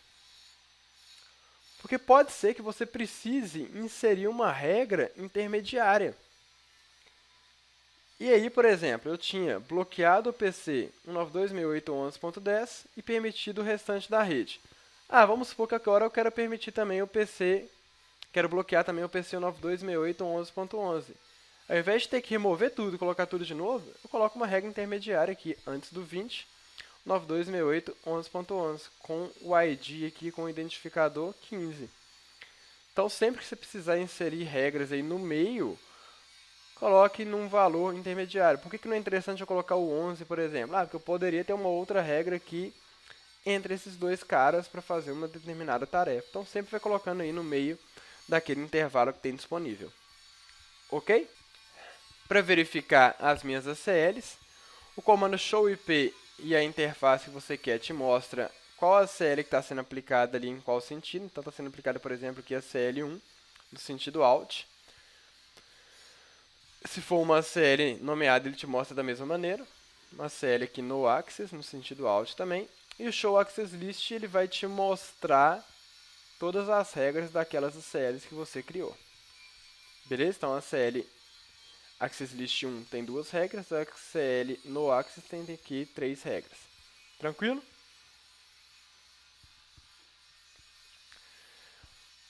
Porque pode ser que você precise inserir uma regra intermediária. E aí, por exemplo, eu tinha bloqueado o PC 192.168.11.10 e permitido o restante da rede. Vamos supor que agora eu quero permitir também o PC, quero bloquear também o PC 192.168.11.11. Ao invés de ter que remover tudo e colocar tudo de novo, eu coloco uma regra intermediária aqui, antes do 20, 92.68.11.11, com o ID aqui, com o identificador 15. Então, sempre que você precisar inserir regras aí no meio, coloque num valor intermediário. Por que não é interessante eu colocar o 11, por exemplo? Porque eu poderia ter uma outra regra aqui entre esses dois caras para fazer uma determinada tarefa. Então, sempre vai colocando aí no meio daquele intervalo que tem disponível. Ok? Para verificar as minhas ACLs, o comando showIP e a interface que você quer te mostra qual ACL que está sendo aplicada ali em qual sentido. Então, está sendo aplicada, por exemplo, aqui a ACL1, no sentido out. Se for uma ACL nomeada, ele te mostra da mesma maneira. Uma ACL aqui no axis, no sentido out também. E o show access list, ele vai te mostrar todas as regras daquelas ACLs que você criou. Beleza? Então, a ACL access list 1 tem 2 regras, a ACL no axis tem aqui 3 regras. Tranquilo?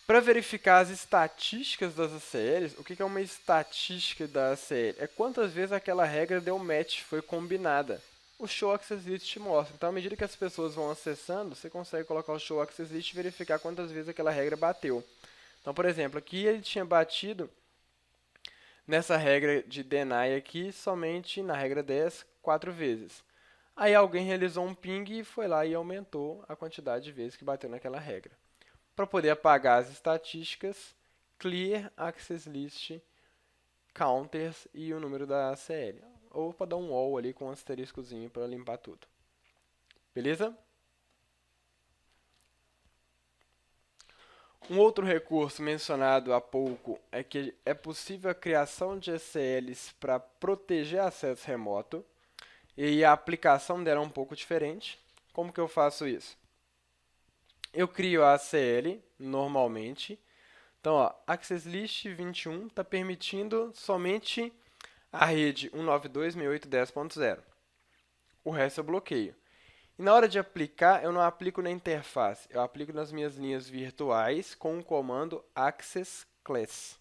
Para verificar as estatísticas das ACLs, o que é uma estatística da ACL? É quantas vezes aquela regra deu match, foi combinada. O Show Access List te mostra. Então, à medida que as pessoas vão acessando, você consegue colocar o Show Access List e verificar quantas vezes aquela regra bateu. Então, por exemplo, aqui ele tinha batido nessa regra de deny aqui, somente na regra 10, 4 vezes. Aí alguém realizou um ping e foi lá e aumentou a quantidade de vezes que bateu naquela regra. Para poder apagar as estatísticas, clear access list, counters e o número da ACL. Ou para dar um all ali com um asteriscozinho para limpar tudo. Beleza? Um outro recurso mencionado há pouco é que é possível a criação de ACLs para proteger acesso remoto. E a aplicação dela é um pouco diferente. Como que eu faço isso? Eu crio a ACL normalmente. Então, ó, Access List 21 está permitindo somente a rede 192.168.10.0. O resto eu bloqueio. E na hora de aplicar, eu não aplico na interface, eu aplico nas minhas linhas virtuais com o comando access class.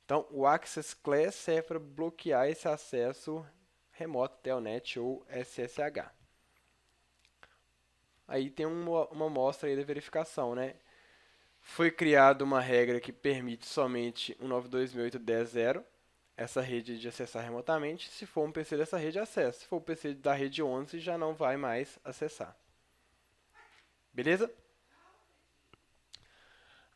Então, o access class serve para bloquear esse acesso remoto, telnet ou SSH. Aí tem uma amostra aí da verificação, né? Foi criada uma regra que permite somente 192.168.10.0, essa rede de acessar remotamente. Se for um PC dessa rede, acessa. Se for um PC da rede 11, já não vai mais acessar. Beleza?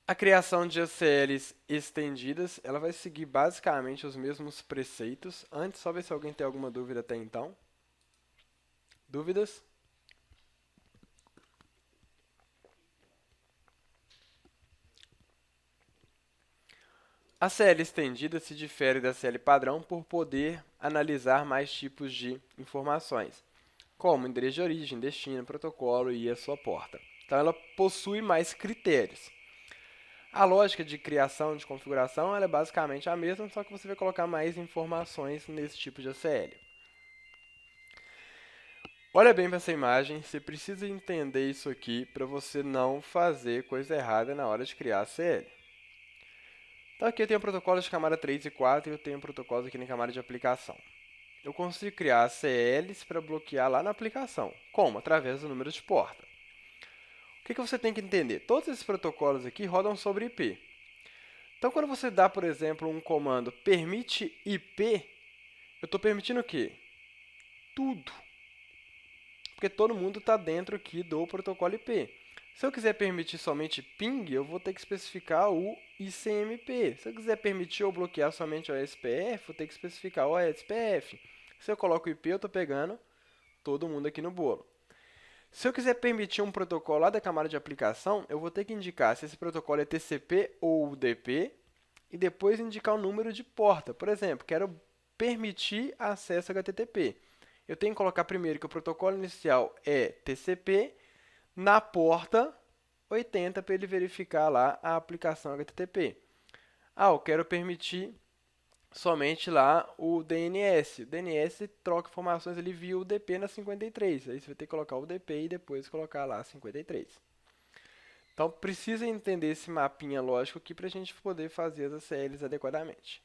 A criação de ACLs estendidas, ela vai seguir basicamente os mesmos preceitos. Antes, só ver se alguém tem alguma dúvida até então. Dúvidas? A CL estendida se difere da CL padrão por poder analisar mais tipos de informações, como endereço de origem, destino, protocolo e a sua porta. Então, ela possui mais critérios. A lógica de criação de configuração ela é basicamente a mesma, só que você vai colocar mais informações nesse tipo de ACL. Olha bem para essa imagem, você precisa entender isso aqui para você não fazer coisa errada na hora de criar ACL. Então aqui eu tenho protocolos de camada 3 e 4 e eu tenho protocolos aqui na camada de aplicação. Eu consigo criar ACLs para bloquear lá na aplicação. Como? Através do número de porta. O que você tem que entender? Todos esses protocolos aqui rodam sobre IP. Então, quando você dá, por exemplo, um comando permite IP, eu estou permitindo o quê? Tudo. porque todo mundo está dentro aqui do protocolo IP. Se eu quiser permitir somente ping, eu vou ter que especificar o ICMP. Se eu quiser permitir ou bloquear somente o OSPF, vou ter que especificar o OSPF. Se eu coloco o IP, eu estou pegando todo mundo aqui no bolo. Se eu quiser permitir um protocolo lá da camada de aplicação, eu vou ter que indicar se esse protocolo é TCP ou UDP e depois indicar o número de porta. Por exemplo, quero permitir acesso HTTP. Eu tenho que colocar primeiro que o protocolo inicial é TCP na porta 80 para ele verificar lá a aplicação HTTP. Eu quero permitir somente lá o DNS. O DNS troca informações ali via UDP na 53. Aí você vai ter que colocar o UDP e depois colocar lá 53. Então, precisa entender esse mapinha lógico aqui para a gente poder fazer as ACLs adequadamente.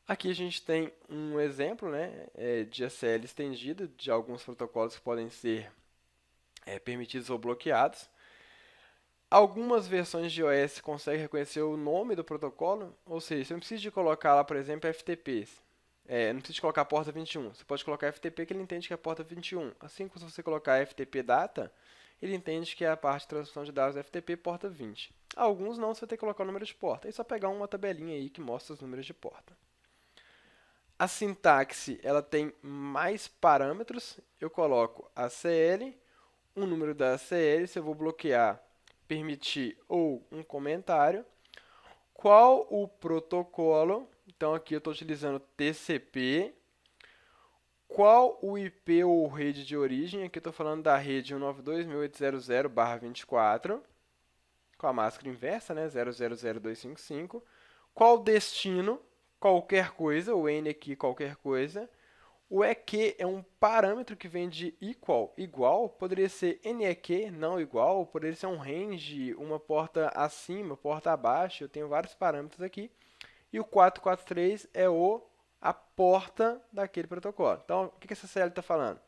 Aqui a gente tem um exemplo, né, de ACL estendida de alguns protocolos que podem ser permitidos ou bloqueados. Algumas versões de iOS conseguem reconhecer o nome do protocolo, ou seja, você não precisa de colocar lá, por exemplo, FTP. Não precisa de colocar a porta 21. Você pode colocar FTP que ele entende que é a porta 21. Assim como se você colocar FTP data, ele entende que é a parte de transmissão de dados FTP porta 20. Alguns não, você vai ter que colocar o número de porta. É só pegar uma tabelinha aí que mostra os números de porta. A sintaxe ela tem mais parâmetros. Eu coloco a CL, o número da CL, se eu vou bloquear, permitir ou um comentário. Qual o protocolo? Então, aqui eu estou utilizando TCP. Qual o IP ou rede de origem? Aqui eu estou falando da rede 192.168.0.24, com a máscara inversa, né? 000255. Qual o destino? Qualquer coisa, o N aqui, qualquer coisa. O EQ é um parâmetro que vem de equal, igual, poderia ser NEQ, não igual, poderia ser um range, uma porta acima, porta abaixo, eu tenho vários parâmetros aqui. E o 443 é a porta daquele protocolo. Então, o que essa CL está falando?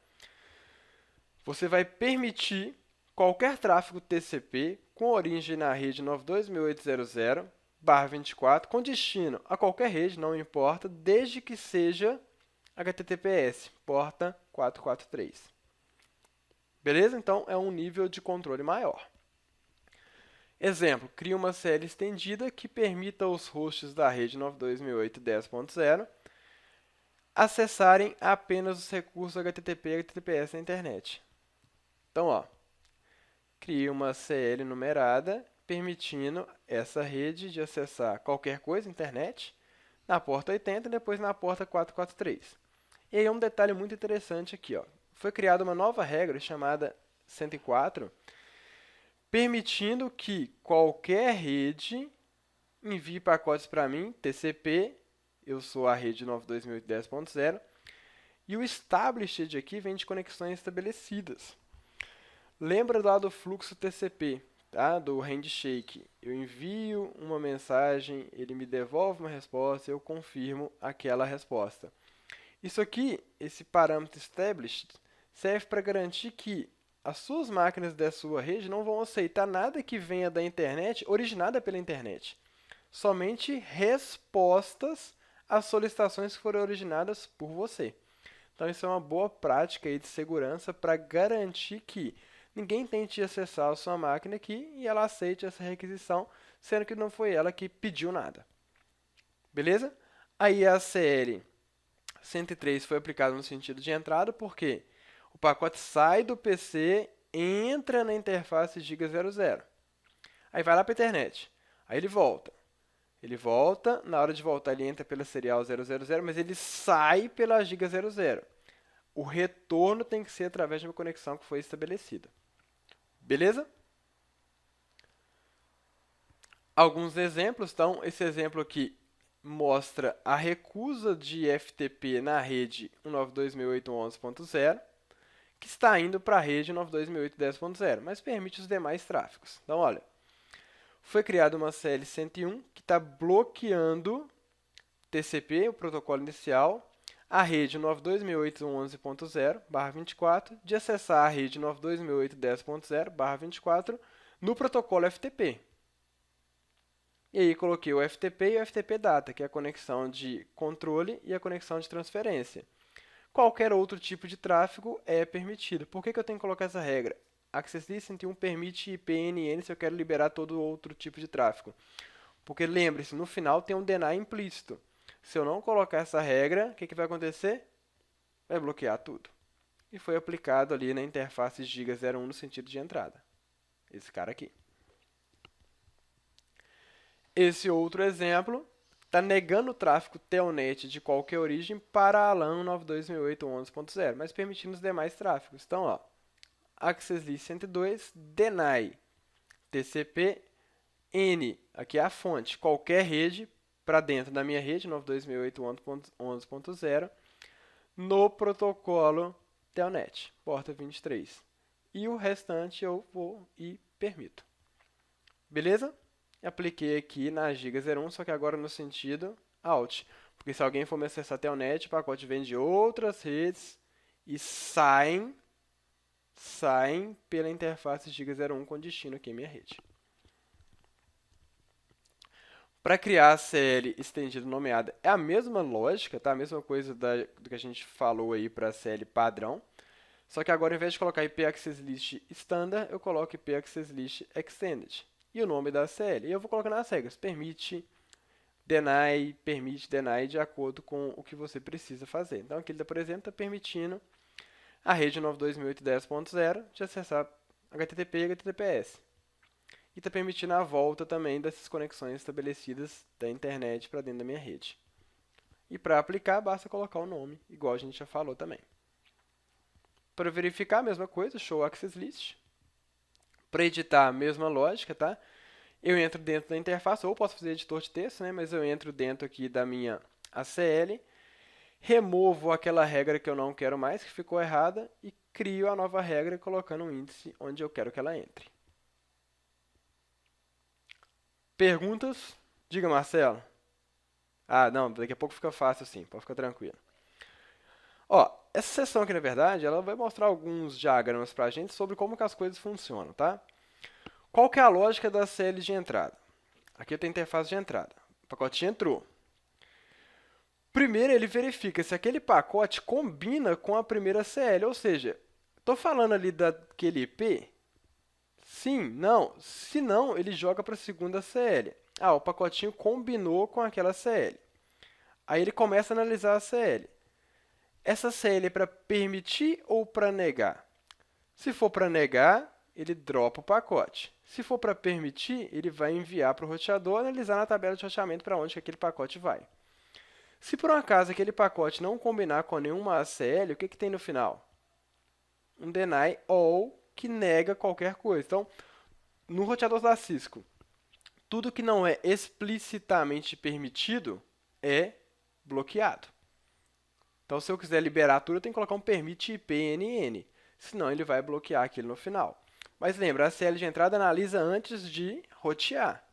Você vai permitir qualquer tráfego TCP com origem na rede 92.168.0.24 com destino a qualquer rede, não importa, desde que seja HTTPS, porta 443. Beleza? Então, é um nível de controle maior. Exemplo, cria uma CL estendida que permita os hosts da rede 92.168.10.0 acessarem apenas os recursos HTTP e HTTPS na internet. Então, cria uma CL numerada permitindo essa rede de acessar qualquer coisa, internet, na porta 80 e depois na porta 443. E aí um detalhe muito interessante aqui, foi criada uma nova regra chamada 104, permitindo que qualquer rede envie pacotes para mim, TCP, eu sou a rede 92.168.10.0, e o established aqui vem de conexões estabelecidas. Lembra lá do fluxo TCP, tá? Do handshake. Eu envio uma mensagem, ele me devolve uma resposta, eu confirmo aquela resposta. Isso aqui, esse parâmetro established, serve para garantir que as suas máquinas da sua rede não vão aceitar nada que venha da internet, originada pela internet. Somente respostas às solicitações que foram originadas por você. Então, isso é uma boa prática aí de segurança para garantir que ninguém tente acessar a sua máquina aqui e ela aceite essa requisição, sendo que não foi ela que pediu nada. Beleza? Aí a CL 103 foi aplicado no sentido de entrada, porque o pacote sai do PC, entra na interface giga 00. Aí vai lá para a internet. Aí ele volta. Na hora de voltar ele entra pela serial 000, mas ele sai pela giga 00. O retorno tem que ser através de uma conexão que foi estabelecida. Beleza? Alguns exemplos. Então, esse exemplo aqui mostra a recusa de FTP na rede 192.168.11.0, que está indo para a rede 92.168.10.0, mas permite os demais tráfegos. Então, olha, foi criada uma CL 101 que está bloqueando TCP, o protocolo inicial, a rede 92.168.11.0/24, de acessar a rede 92.168.10.0/24 no protocolo FTP. E aí coloquei o FTP e o FTP data, que é a conexão de controle e a conexão de transferência. Qualquer outro tipo de tráfego é permitido. Por que eu tenho que colocar essa regra? Access Listening permite IPNN se eu quero liberar todo outro tipo de tráfego. Porque lembre-se, no final tem um deny implícito. Se eu não colocar essa regra, o que vai acontecer? Vai bloquear tudo. E foi aplicado ali na interface Giga01 no sentido de entrada. Esse cara aqui. Esse outro exemplo está negando o tráfego Telnet de qualquer origem para a LAN 92.168.11.0, mas permitindo os demais tráfegos. Então, ó, Access List 102, deny TCP N, aqui é a fonte, qualquer rede para dentro da minha rede 92.168.11.0 no protocolo Telnet, porta 23. E o restante eu vou e permito. Beleza? Apliquei aqui na Giga01, só que agora no sentido out. Porque se alguém for me acessar Telnet, o pacote vem de outras redes e saem pela interface Giga01 com destino aqui em minha rede. Para criar a CL estendida nomeada, é a mesma lógica, tá? A mesma coisa do que a gente falou aí para a CL padrão. Só que agora, ao invés de colocar IP Access List Standard, eu coloco IP Access List Extended. E o nome da CL. E eu vou colocando as regras. Permite, deny, de acordo com o que você precisa fazer. Então, aqui ele, por exemplo, está permitindo a rede 92.168.10.0 de acessar HTTP e HTTPS. E está permitindo a volta também dessas conexões estabelecidas da internet para dentro da minha rede. E para aplicar, basta colocar o nome, igual a gente já falou também. Para verificar, a mesma coisa, show access list. Para editar, a mesma lógica, tá? Eu entro dentro da interface, ou posso fazer editor de texto, né? Mas eu entro dentro aqui da minha ACL, removo aquela regra que eu não quero mais, que ficou errada, e crio a nova regra colocando um índice onde eu quero que ela entre. Perguntas? Diga, Marcelo. Ah, não, daqui a pouco fica fácil assim, pode ficar tranquilo. Ó, essa sessão aqui, na verdade, ela vai mostrar alguns diagramas pra gente sobre como que as coisas funcionam, tá? Qual que é a lógica da CL de entrada? Aqui eu tenho a interface de entrada. O pacotinho entrou. Primeiro, ele verifica se aquele pacote combina com a primeira CL, ou seja, estou falando ali daquele IP? Sim, não. Se não, ele joga para a segunda CL. Ah, o pacotinho combinou com aquela CL. Aí ele começa a analisar a CL. Essa CL é para permitir ou para negar? Se for para negar, ele dropa o pacote. Se for para permitir, ele vai enviar para o roteador analisar na tabela de roteamento para onde que aquele pacote vai. Se por um acaso aquele pacote não combinar com nenhuma ACL, o que tem no final? Um deny ou que nega qualquer coisa. Então, no roteador da Cisco, tudo que não é explicitamente permitido é bloqueado. Então, se eu quiser liberar tudo, eu tenho que colocar um permit IPNN, senão ele vai bloquear aquilo no final. Mas lembra, a CL de entrada analisa antes de rotear.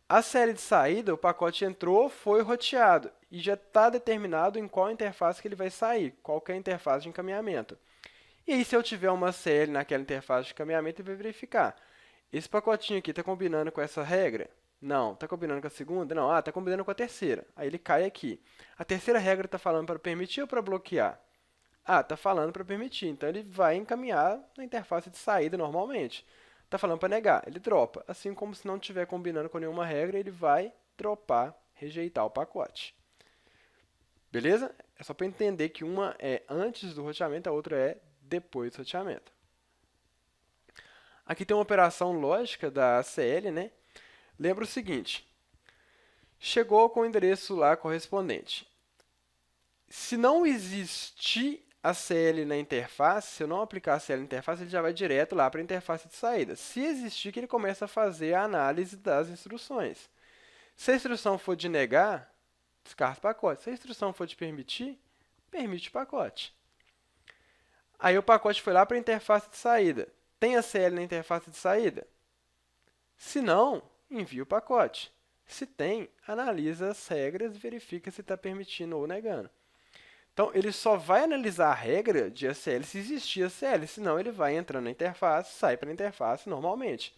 A CL de saída, o pacote entrou, foi roteado, e já está determinado em qual interface que ele vai sair, qual que é a interface de encaminhamento. E aí, se eu tiver uma CL naquela interface de encaminhamento, ele vai verificar. Esse pacotinho aqui está combinando com essa regra? Não. Está combinando com a segunda? Não. Ah, está combinando com a terceira. Aí ele cai aqui. A terceira regra está falando para permitir ou para bloquear? Ah, está falando para permitir. Então, ele vai encaminhar na interface de saída normalmente. Está falando para negar. Ele dropa. Assim como se não estiver combinando com nenhuma regra, ele vai dropar, rejeitar o pacote. Beleza? É só para entender que uma é antes do roteamento, a outra é depois do roteamento. Aqui tem uma operação lógica da ACL, né? Lembra o seguinte, chegou com o endereço lá correspondente. Se não existir ACL na interface, se eu não aplicar ACL na interface, ele já vai direto lá para a interface de saída. Se existir, que ele começa a fazer a análise das instruções. Se a instrução for de negar, descarta o pacote. Se a instrução for de permitir, permite o pacote. Aí o pacote foi lá para a interface de saída. Tem ACL na interface de saída? Se não, envia o pacote. Se tem, analisa as regras e verifica se está permitindo ou negando. Então, ele só vai analisar a regra de ACL se existir ACL, senão ele vai entrando na interface, sai para a interface normalmente.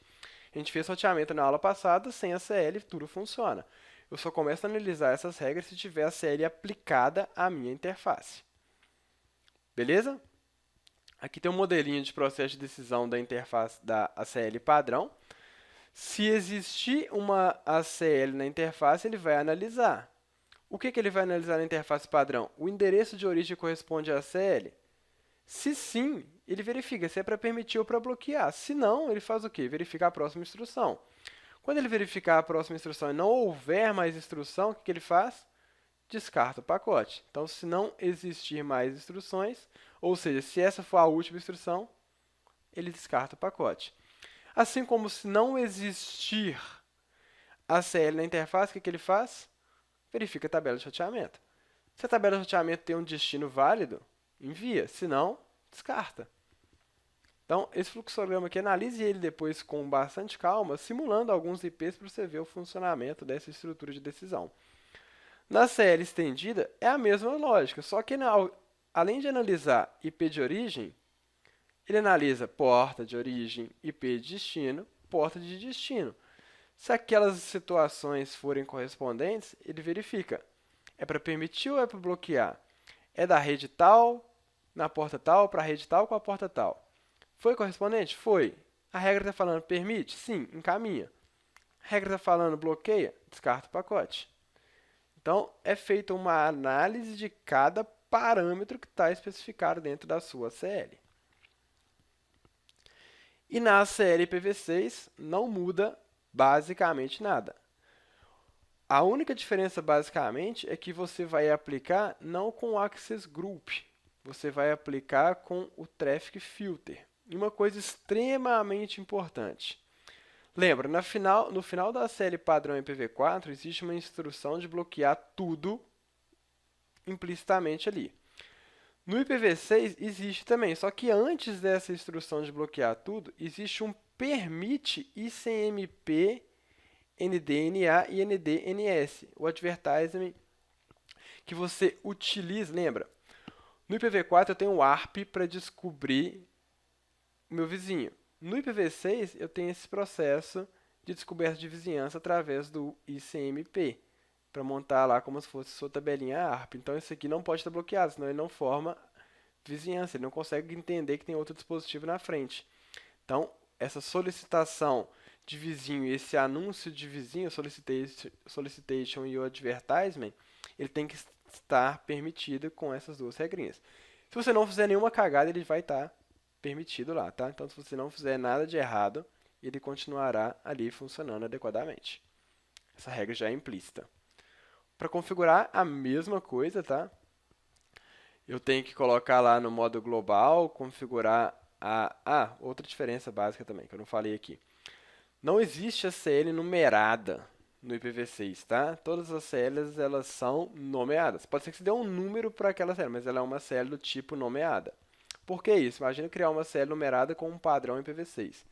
A gente fez roteamento na aula passada, sem ACL tudo funciona. Eu só começo a analisar essas regras se tiver ACL aplicada à minha interface. Beleza? Aqui tem um modelinho de processo de decisão da interface da ACL padrão. Se existir uma ACL na interface, ele vai analisar. O que ele vai analisar na interface padrão? O endereço de origem corresponde à ACL? Se sim, ele verifica se é para permitir ou para bloquear. Se não, ele faz o quê? Verifica a próxima instrução. Quando ele verificar a próxima instrução e não houver mais instrução, o que ele faz? Descarta o pacote. Então, se não existir mais instruções, ou seja, se essa for a última instrução, ele descarta o pacote. Assim como se não existir ACL na interface, o que ele faz? Verifica a tabela de roteamento. Se a tabela de roteamento tem um destino válido, envia. Se não, descarta. Então, esse fluxograma aqui, analise ele depois com bastante calma, simulando alguns IPs para você ver o funcionamento dessa estrutura de decisão. Na CL estendida, é a mesma lógica, só que além de analisar IP de origem, ele analisa porta de origem, IP de destino, porta de destino. Se aquelas situações forem correspondentes, ele verifica. É para permitir ou é para bloquear? É da rede tal, na porta tal, para a rede tal com a porta tal. Foi correspondente? Foi. A regra está falando permite? Sim, encaminha. A regra está falando bloqueia? Descarta o pacote. Então, é feita uma análise de cada parâmetro que está especificado dentro da sua CL. E na CL IPv6 não muda basicamente nada. A única diferença, basicamente, é que você vai aplicar não com o Access Group, você vai aplicar com o Traffic Filter. E uma coisa extremamente importante. Lembra, no final da série padrão IPv4, existe uma instrução de bloquear tudo implicitamente ali. No IPv6 existe também, só que antes dessa instrução de bloquear tudo, existe um permite ICMP NDNA e NDNS, o advertisement que você utiliza, lembra? No IPv4 eu tenho o ARP para descobrir o meu vizinho. No IPv6 eu tenho esse processo de descoberta de vizinhança através do ICMP, para montar lá como se fosse sua tabelinha ARP. Então isso aqui não pode estar bloqueado, senão ele não forma vizinhança, ele não consegue entender que tem outro dispositivo na frente. Então, essa solicitação de vizinho e esse anúncio de vizinho, solicitation e o advertisement, ele tem que estar permitido com essas duas regrinhas. Se você não fizer nenhuma cagada, ele vai estar permitido lá, tá? Então, se você não fizer nada de errado, ele continuará ali funcionando adequadamente. Essa regra já é implícita. Para configurar a mesma coisa, tá? Eu tenho que colocar lá no modo global, configurar outra diferença básica também, que eu não falei aqui. Não existe a CL numerada no IPv6, tá? Todas as CLs, elas são nomeadas. Pode ser que você dê um número para aquela CL, mas ela é uma CL do tipo nomeada. Por que isso? Imagina criar uma CL numerada com um padrão IPv6.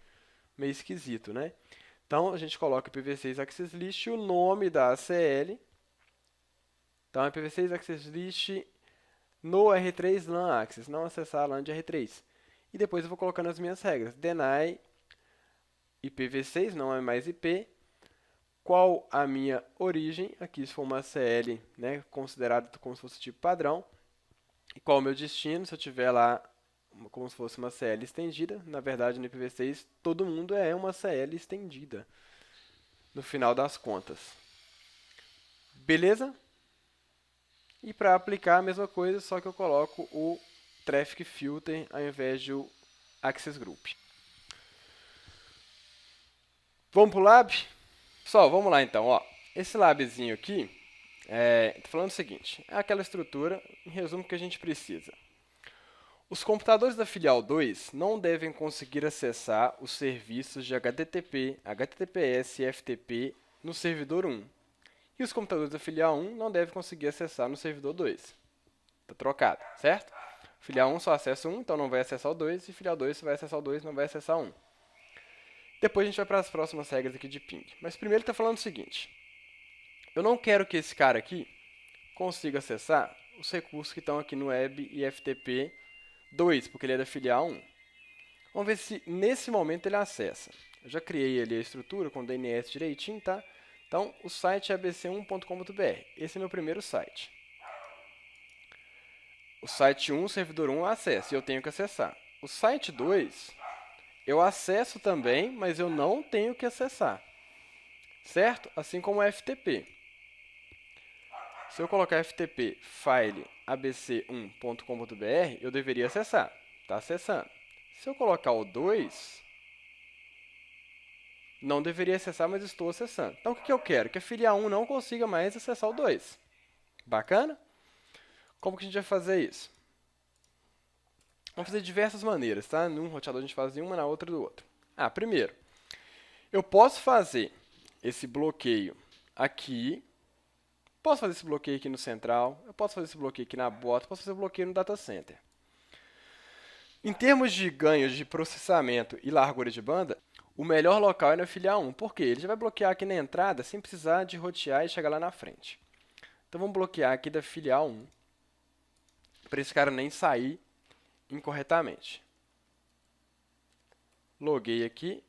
Meio esquisito, né? Então, a gente coloca IPv6 Access List e o nome da CL. Então, IPv6 Access List no R3 LAN Access, não acessar a LAN de R3. E depois eu vou colocando as minhas regras. Deny IPv6, não é mais IP. Qual a minha origem? Aqui se for uma CL, né, considerado como se fosse tipo padrão. E qual o meu destino? Se eu tiver lá como se fosse uma CL estendida. Na verdade, no IPv6, todo mundo é uma CL estendida, no final das contas. Beleza? E para aplicar a mesma coisa, só que eu coloco o Traffic Filter ao invés do Access Group. Vamos para o lab? Pessoal, vamos lá então. Ó, esse labzinho aqui, tô falando o seguinte, é aquela estrutura, em resumo, que a gente precisa. Os computadores da filial 2 não devem conseguir acessar os serviços de HTTP, HTTPS e FTP no servidor 1. E os computadores da filial 1 não devem conseguir acessar no servidor 2. Está trocado, certo? Filial 1 só acessa 1, então não vai acessar o 2, e filial 2 só vai acessar o 2, não vai acessar 1. Depois a gente vai para as próximas regras aqui de ping. Mas primeiro ele está falando o seguinte, eu não quero que esse cara aqui consiga acessar os recursos que estão aqui no web e FTP 2, porque ele é da filial 1. Vamos ver se nesse momento ele acessa. Eu já criei ali a estrutura com o DNS direitinho, tá? Então, o site é abc1.com.br. Esse é meu primeiro site. O site 1, servidor 1 eu acesso e eu tenho que acessar. O site 2, eu acesso também, mas eu não tenho que acessar. Certo? Assim como o FTP. Se eu colocar FTP file abc1.com.br, eu deveria acessar. Está acessando. Se eu colocar o 2, não deveria acessar, mas estou acessando. Então, o que eu quero? Que a filial 1 não consiga mais acessar o 2. Bacana? Como que a gente vai fazer isso? Vamos fazer de diversas maneiras, tá? Num roteador a gente faz de uma, na outra do outro. Primeiro, eu posso fazer esse bloqueio aqui. Posso fazer esse bloqueio aqui no central, eu posso fazer esse bloqueio aqui na bota, posso fazer o bloqueio no data center. Em termos de ganhos de processamento e largura de banda, o melhor local é na filial 1, porque ele já vai bloquear aqui na entrada sem precisar de rotear e chegar lá na frente. Então vamos bloquear aqui da filial 1, para esse cara nem sair incorretamente. Loguei aqui,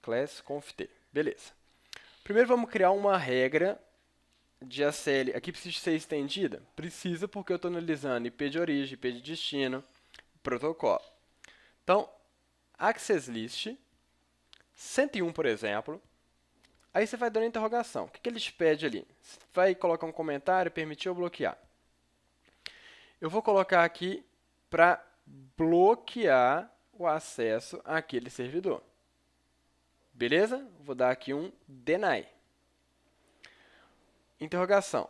class conft. Beleza. Primeiro vamos criar uma regra de ACL. Aqui precisa ser estendida? Precisa, porque eu estou analisando IP de origem, IP de destino, protocolo. Então, access list, 101, por exemplo. Aí você vai dando interrogação. O que ele te pede ali? Você vai colocar um comentário, permitir ou bloquear. Eu vou colocar aqui para bloquear o acesso àquele servidor. Beleza? Vou dar aqui um deny. Interrogação.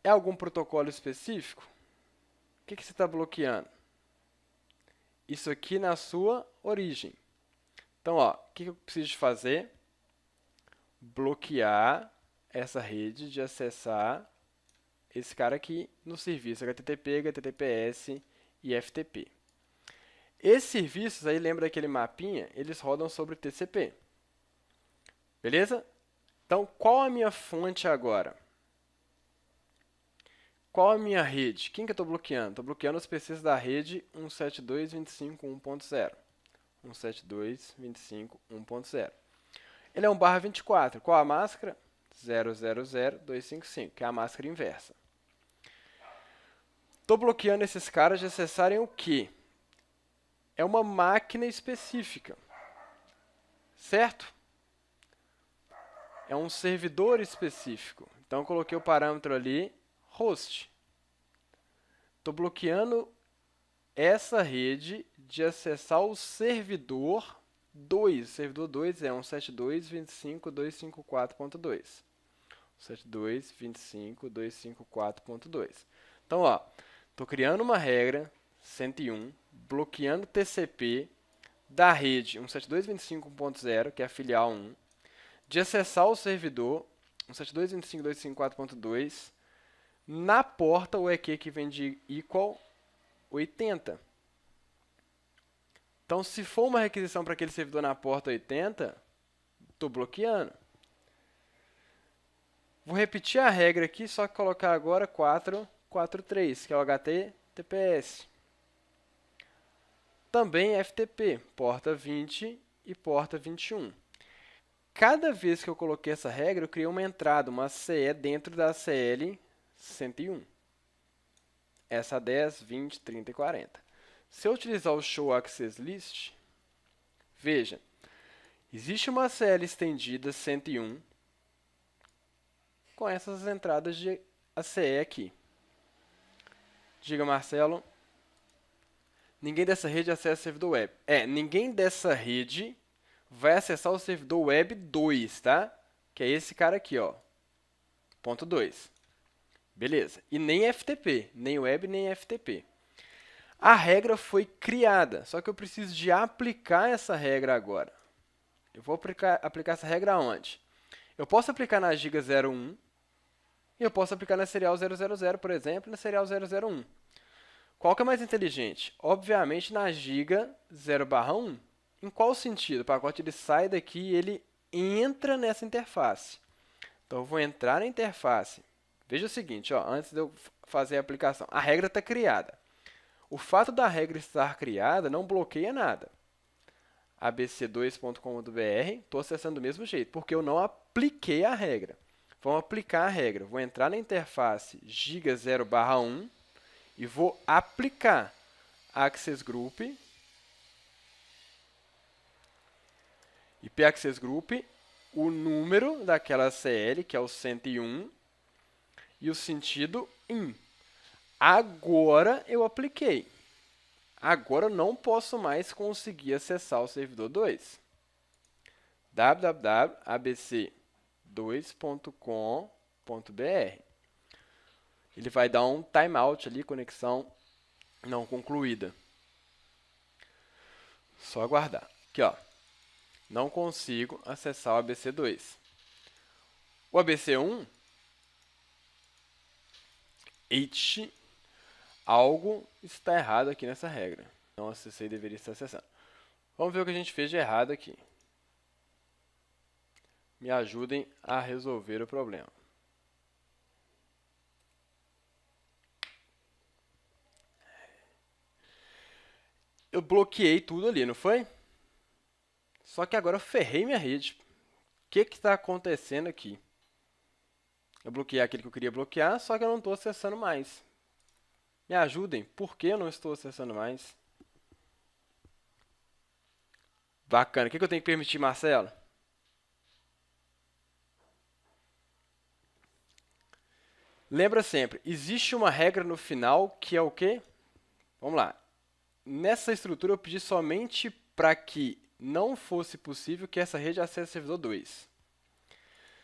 É algum protocolo específico? O que você está bloqueando? Isso aqui na sua origem. Então, o que eu preciso fazer? Bloquear essa rede de acessar esse cara aqui no serviço HTTP, HTTPS e FTP. Esses serviços, aí lembra daquele mapinha, eles rodam sobre TCP. Beleza? Então, qual a minha fonte agora? Qual a minha rede? Quem que eu estou bloqueando? Estou bloqueando os PCs da rede 172.25.1.0. 172.25.1.0. Ele é um /24. Qual a máscara? 000.255, que é a máscara inversa. Estou bloqueando esses caras de acessarem o quê? É uma máquina específica. Certo? É um servidor específico. Então, eu coloquei o parâmetro ali, host. Estou bloqueando essa rede de acessar o servidor 2. O servidor 2 é 172.25.254.2. 172.25.254.2. Então, estou criando uma regra 101, bloqueando TCP da rede 172.25.0, que é a filial 1, de acessar o servidor 172.25.254.2 na porta UEQ que vem de equal 80. Então, se for uma requisição para aquele servidor na porta 80, estou bloqueando. Vou repetir a regra aqui, só que colocar agora 443, que é o HTTPS. Também FTP, porta 20 e porta 21. Cada vez que eu coloquei essa regra, eu criei uma entrada, uma CE dentro da CL 101. Essa 10, 20, 30 e 40. Se eu utilizar o show access list, veja, existe uma CL estendida 101 com essas entradas de ACE aqui. Diga, Marcelo. Ninguém dessa rede acessa o servidor web. Ninguém dessa rede vai acessar o servidor web 2, tá? Que é esse cara aqui, ó. Ponto 2. Beleza. E nem FTP, nem web, nem FTP. A regra foi criada, só que eu preciso de aplicar essa regra agora. Eu vou aplicar essa regra onde? Eu posso aplicar na giga 01 e eu posso aplicar na serial 000, por exemplo, e na serial 001. Qual que é mais inteligente? Obviamente na giga 0/1. Em qual sentido? O pacote ele sai daqui e ele entra nessa interface. Então, eu vou entrar na interface. Veja o seguinte, antes de eu fazer a aplicação. A regra está criada. O fato da regra estar criada não bloqueia nada. abc2.com.br, estou acessando do mesmo jeito, porque eu não apliquei a regra. Vamos aplicar a regra. Vou entrar na interface giga0/1 e vou aplicar access group, IP access group, o número daquela CL, que é o 101, e o sentido in. Agora eu apliquei. Agora eu não posso mais conseguir acessar o servidor 2. www.abc2.com.br. Ele vai dar um timeout ali, conexão não concluída. Só aguardar. Aqui, ó. Não consigo acessar o ABC2. O ABC1, algo está errado aqui nessa regra. Não acessei, deveria estar acessando. Vamos ver o que a gente fez de errado aqui. Me ajudem a resolver o problema. Eu bloqueei tudo ali, não foi? Só que agora eu ferrei minha rede. O que está acontecendo aqui? Eu bloqueei aquele que eu queria bloquear, só que eu não estou acessando mais. Me ajudem, por que eu não estou acessando mais? Bacana. O que eu tenho que permitir, Marcelo? Lembra sempre, existe uma regra no final que é o quê? Vamos lá. Nessa estrutura eu pedi somente para que não fosse possível que essa rede acesse o servidor 2.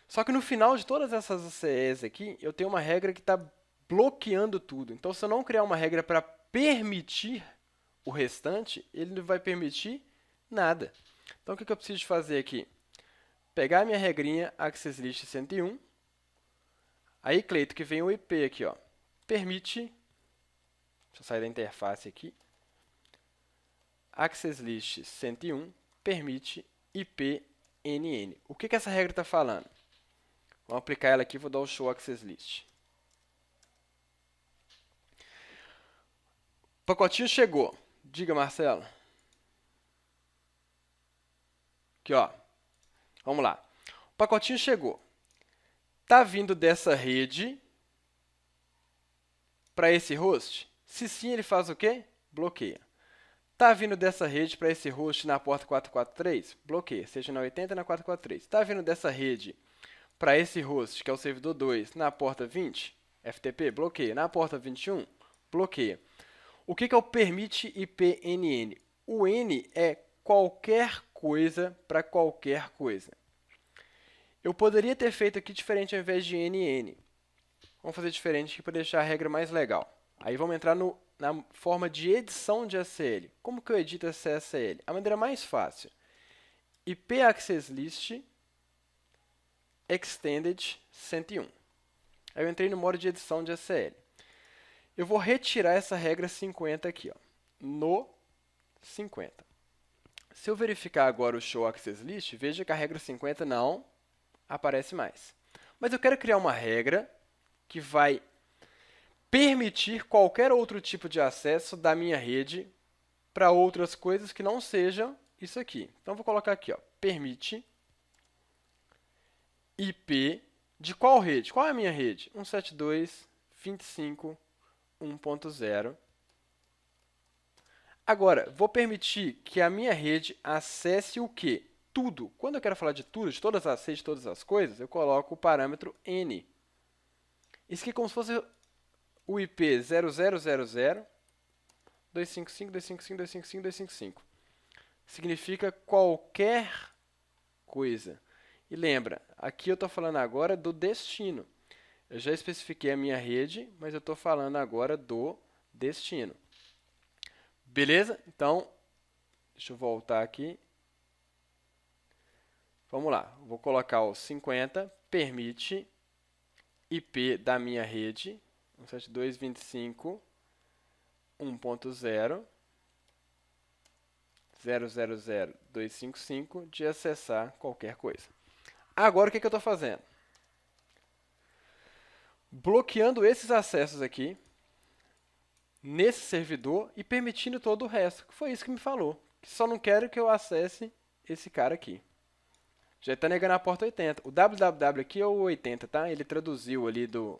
Só que no final de todas essas ACEs aqui, eu tenho uma regra que está bloqueando tudo. Então, se eu não criar uma regra para permitir o restante, ele não vai permitir nada. Então, o que eu preciso de fazer aqui? Pegar a minha regrinha access list 101. Aí, Cleito, que vem o IP aqui, ó. Permite, deixa eu sair da interface aqui. Access list 101 permite IP NN. O que essa regra está falando? Vamos aplicar ela aqui, vou dar o show access list. O pacotinho chegou. Diga, Marcelo. Aqui, ó. Vamos lá. O pacotinho chegou. Está vindo dessa rede para esse host? Se sim, ele faz o quê? Bloqueia. Está vindo dessa rede para esse host na porta 443? Bloqueia, seja na 80 ou na 443. Está vindo dessa rede para esse host, que é o servidor 2, na porta 20? FTP? Bloqueia. Na porta 21? Bloqueia. O que é o permite IP NN? O N é qualquer coisa para qualquer coisa. Eu poderia ter feito aqui diferente ao invés de NN. Vamos fazer diferente aqui para deixar a regra mais legal. Aí vamos entrar na forma de edição de ACL. Como que eu edito essa ACL? A maneira mais fácil. IP Access List Extended 101. Aí eu entrei no modo de edição de ACL. Eu vou retirar essa regra 50 aqui, ó, no 50. Se eu verificar agora o Show Access List, veja que a regra 50 não aparece mais. Mas eu quero criar uma regra que vai permitir qualquer outro tipo de acesso da minha rede para outras coisas que não sejam isso aqui. Então, vou colocar aqui, ó, permite IP de qual rede? Qual é a minha rede? 172.25.1.0. Agora, vou permitir que a minha rede acesse o quê? Tudo. Quando eu quero falar de tudo, de todas as redes, de todas as coisas, eu coloco o parâmetro N. Isso aqui é como se fosse o IP 0000.255.255.255.255. Significa qualquer coisa. E lembra, aqui eu estou falando agora do destino. Eu já especifiquei a minha rede, mas eu estou falando agora do destino. Beleza? Então, deixa eu voltar aqui. Vamos lá. Vou colocar o 50, permite IP da minha rede, 172.25.1.0, 000.255, de acessar qualquer coisa. Agora, o que eu estou fazendo? Bloqueando esses acessos aqui, nesse servidor, e permitindo todo o resto. Foi isso que me falou. Só não quero que eu acesse esse cara aqui. Já está negando a porta 80. O www aqui é o 80, tá? Ele traduziu ali do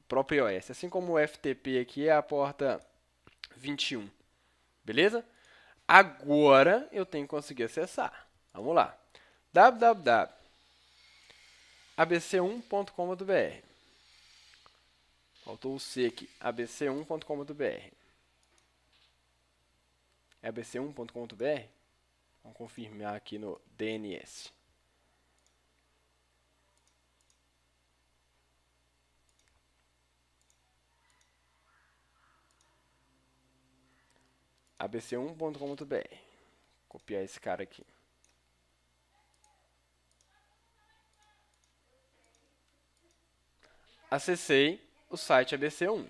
próprio iOS. Assim como o FTP aqui é a porta 21. Beleza? Agora eu tenho que conseguir acessar. Vamos lá. www.abc1.com.br. Faltou o C aqui. abc1.com.br. É abc1.com.br? Vamos confirmar aqui no DNS. abc1.com.br. Copiar esse cara aqui. Acessei o site ABC1.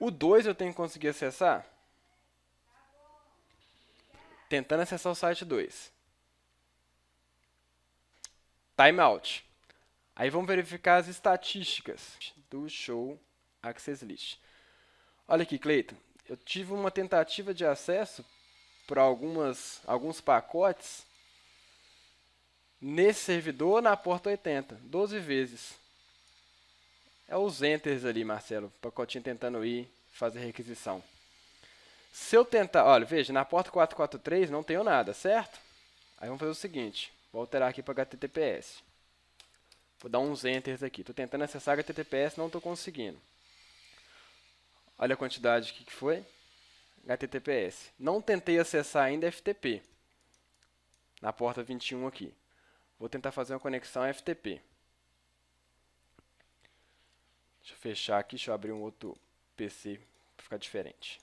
O 2 eu tenho que conseguir acessar tentando acessar o site 2. Timeout. Aí vamos verificar as estatísticas do Show Access List. Olha aqui, Cleiton. Eu tive uma tentativa de acesso para alguns pacotes nesse servidor na porta 80, 12 vezes. É os enters ali, Marcelo, pacotinho tentando ir fazer requisição. Se eu tentar, olha, veja, na porta 443 não tenho nada, certo? Aí vamos fazer o seguinte, vou alterar aqui para HTTPS. Vou dar uns enters aqui. Estou tentando acessar HTTPS, não estou conseguindo. Olha a quantidade que foi. HTTPS. Não tentei acessar ainda FTP. Na porta 21 aqui. Vou tentar fazer uma conexão FTP. Deixa eu fechar aqui, deixa eu abrir um outro PC para ficar diferente.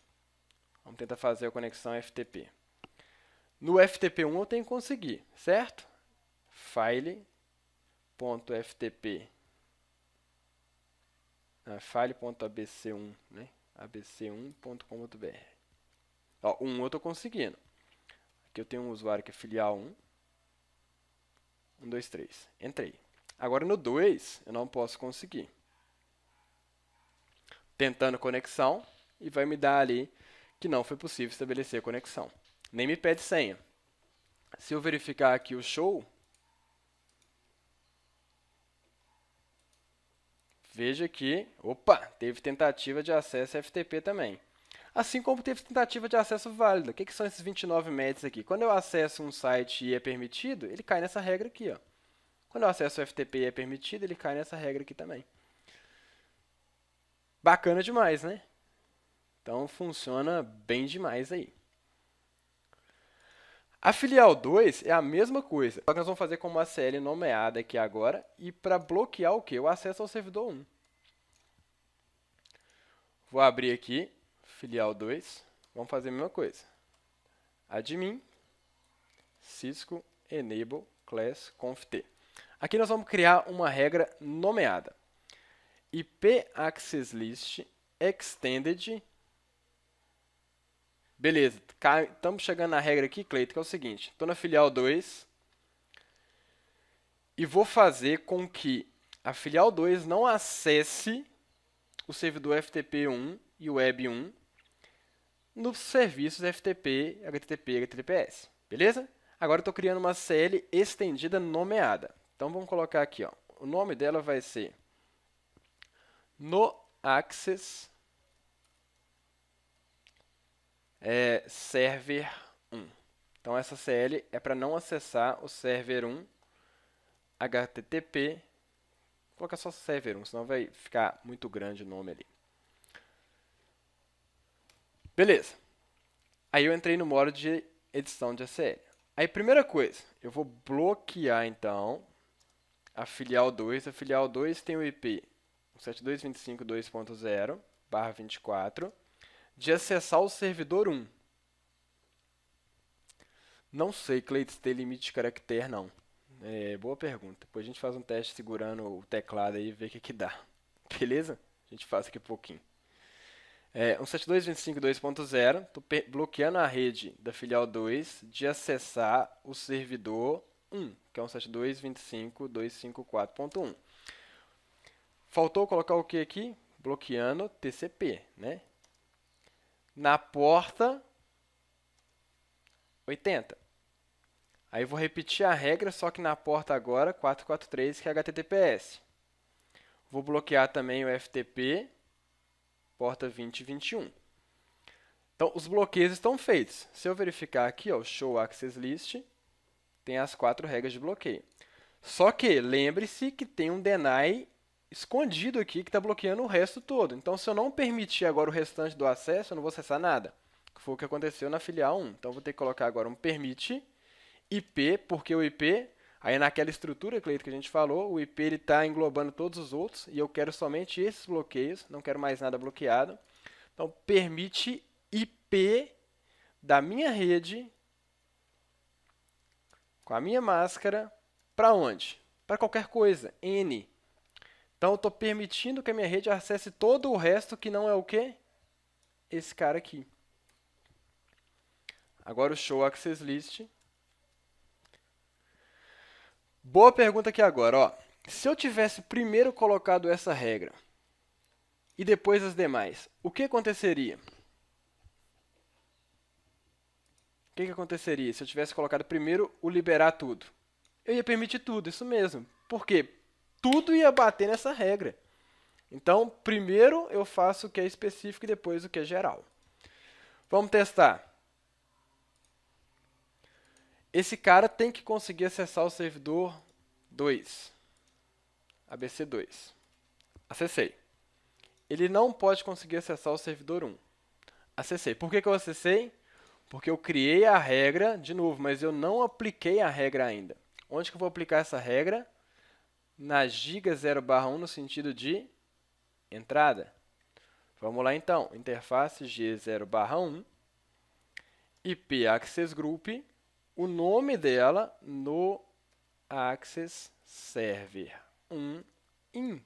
Vamos tentar fazer a conexão FTP. No FTP1 eu tenho que conseguir, certo? File.ftp. File.abc1, né? abc1.com.br. Ó, 1 eu estou conseguindo. Aqui eu tenho um usuário que é filial 1. 1, 2, 3. Entrei. Agora no 2 eu não posso conseguir. Tentando conexão e vai me dar ali que não foi possível estabelecer a conexão. Nem me pede senha. Se eu verificar aqui o show, veja que, opa, teve tentativa de acesso FTP também. Assim como teve tentativa de acesso válida. O que são esses 29 MEDs aqui? Quando eu acesso um site e é permitido, ele cai nessa regra aqui. Ó. Quando eu acesso o FTP e é permitido, ele cai nessa regra aqui também. Bacana demais, né? Então, funciona bem demais aí. A filial 2 é a mesma coisa. Só que nós vamos fazer com uma CL nomeada aqui agora e para bloquear o quê? O acesso ao servidor 1. Vou abrir aqui, filial 2. Vamos fazer a mesma coisa. Admin, Cisco, Enable, Class, Conft. Aqui nós vamos criar uma regra nomeada. IP Access List Extended. Beleza, estamos chegando na regra aqui, Cleiton, que é o seguinte. Estou na filial 2 e vou fazer com que a filial 2 não acesse o servidor FTP1 e o Web1 nos serviços FTP, HTTP e HTTPS. Beleza? Agora eu estou criando uma CL estendida nomeada. Então vamos colocar aqui, ó. O nome dela vai ser No Access Server 1. Então essa CL é para não acessar o Server 1 HTTP. Vou colocar só Server 1, senão vai ficar muito grande o nome ali. Beleza. Aí eu entrei no modo de edição de ACL. Aí, primeira coisa, eu vou bloquear, então, a filial 2. A filial 2 tem o IP 172.25.2.0/24 de acessar o servidor 1. Não sei, Cleiton, se tem limite de caractere, não. Boa pergunta. Depois a gente faz um teste segurando o teclado aí e vê o que dá. Beleza? A gente faz aqui um pouquinho. 172.25.2.0, estou bloqueando a rede da filial 2 de acessar o servidor 1, que é 172.25.254.1. Faltou colocar o que aqui? Bloqueando TCP, né? Na porta 80. Aí eu vou repetir a regra, só que na porta agora 443, que é HTTPS. Vou bloquear também o FTP, porta 2021. Então, os bloqueios estão feitos. Se eu verificar aqui, ó, o Show Access List, tem as 4 regras de bloqueio. Só que, lembre-se que tem um deny escondido aqui que está bloqueando o resto todo. Então, se eu não permitir agora o restante do acesso, eu não vou acessar nada. Que foi o que aconteceu na filial 1. Então, vou ter que colocar agora um permit IP, porque o IP, aí naquela estrutura, Cleito, que a gente falou, o IP está englobando todos os outros e eu quero somente esses bloqueios, não quero mais nada bloqueado. Então, permite IP da minha rede com a minha máscara para onde? Para qualquer coisa, N. Então, eu estou permitindo que a minha rede acesse todo o resto que não é o quê? Esse cara aqui. Agora o Show Access List. Boa pergunta aqui agora, ó. Se eu tivesse primeiro colocado essa regra e depois as demais, o que aconteceria? O que aconteceria se eu tivesse colocado primeiro o liberar tudo? Eu ia permitir tudo, isso mesmo. Por quê? Tudo ia bater nessa regra. Então, primeiro eu faço o que é específico e depois o que é geral. Vamos testar. Esse cara tem que conseguir acessar o servidor 2, ABC2. Acessei. Ele não pode conseguir acessar o servidor 1. Acessei. Por que eu acessei? Porque eu criei a regra, de novo, mas eu não apliquei a regra ainda. Onde que eu vou aplicar essa regra? Na giga 0/1 no sentido de entrada. Vamos lá então. Interface G0/1, IP Access Group, o nome dela no Access Server 1 in.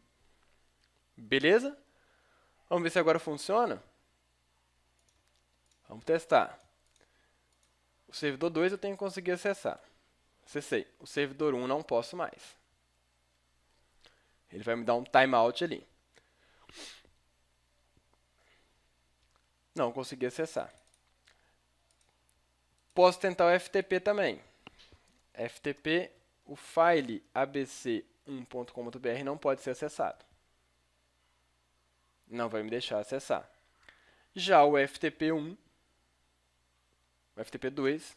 Beleza? Vamos ver se agora funciona? Vamos testar. O servidor 2 eu tenho que conseguir acessar. Acessei. O servidor 1 não posso mais. Ele vai me dar um timeout ali. Não consegui acessar. Posso tentar o FTP também. FTP, o file abc1.com.br não pode ser acessado. Não vai me deixar acessar. Já o FTP1, o FTP2,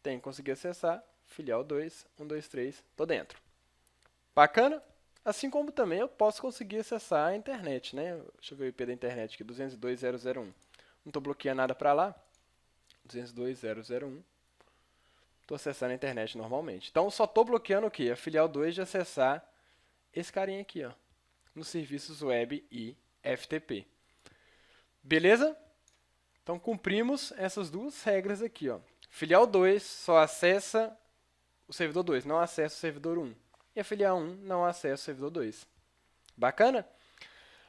tem que conseguir acessar. Filial 2, 123, estou dentro. Bacana? Assim como também eu posso conseguir acessar a internet, né? Deixa eu ver o IP da internet aqui, 202.0.0.1. Não estou bloqueando nada para lá. 202.0.0.1. Estou acessando a internet normalmente. Então, só estou bloqueando o quê? A filial 2 de acessar esse carinha aqui, ó, nos serviços web e FTP. Beleza? Então, cumprimos essas duas regras aqui, ó. Filial 2 só acessa o servidor 2, não acessa o servidor 1. E a filial 1 não acessa o servidor 2. Bacana?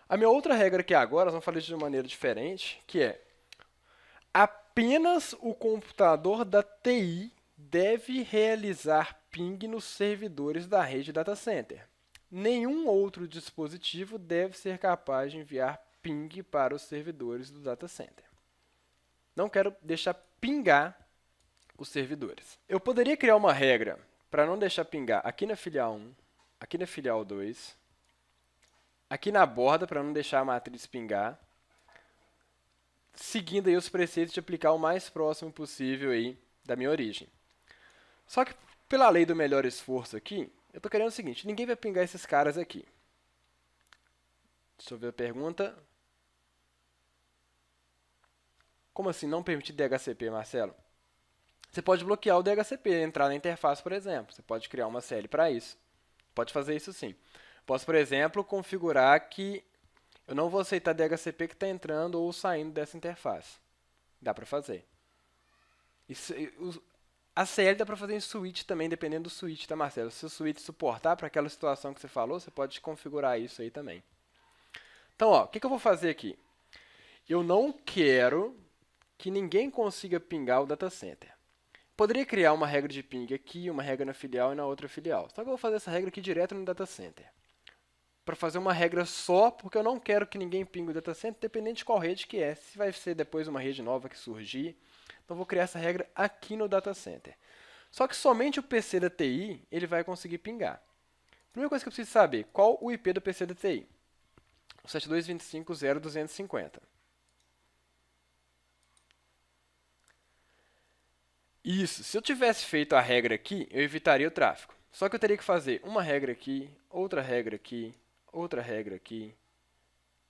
A minha outra regra aqui agora, nós vamos falar isso de uma maneira diferente, que é apenas o computador da TI deve realizar ping nos servidores da rede data center. Nenhum outro dispositivo deve ser capaz de enviar ping para os servidores do data center. Não quero deixar pingar os servidores. Eu poderia criar uma regra para não deixar pingar aqui na filial 1, aqui na filial 2, aqui na borda para não deixar a matriz pingar, seguindo aí os preceitos de aplicar o mais próximo possível aí da minha origem. Só que pela lei do melhor esforço aqui, eu estou querendo o seguinte, ninguém vai pingar esses caras aqui. Deixa eu ver a pergunta. Como assim não permitir DHCP, Marcelo? Você pode bloquear o DHCP, entrar na interface, por exemplo. Você pode criar uma CL para isso. Pode fazer isso sim. Posso, por exemplo, configurar que eu não vou aceitar DHCP que está entrando ou saindo dessa interface. Dá para fazer. Isso, a CL dá para fazer em switch também, dependendo do switch, tá, Marcelo? Se o switch suportar para aquela situação que você falou, você pode configurar isso aí também. Então, ó, o que eu vou fazer aqui? Eu não quero que ninguém consiga pingar o data center. Poderia criar uma regra de ping aqui, uma regra na filial e na outra filial. Só que eu vou fazer essa regra aqui direto no data center. Para fazer uma regra só, porque eu não quero que ninguém pingue o data center, dependente de qual rede que é. Se vai ser depois uma rede nova que surgir. Então, eu vou criar essa regra aqui no data center. Só que somente o PC da TI ele vai conseguir pingar. Primeira coisa que eu preciso saber, qual o IP do PC da TI? O 72.25.0.250. Isso, se eu tivesse feito a regra aqui, eu evitaria o tráfego. Só que eu teria que fazer uma regra aqui, outra regra aqui, outra regra aqui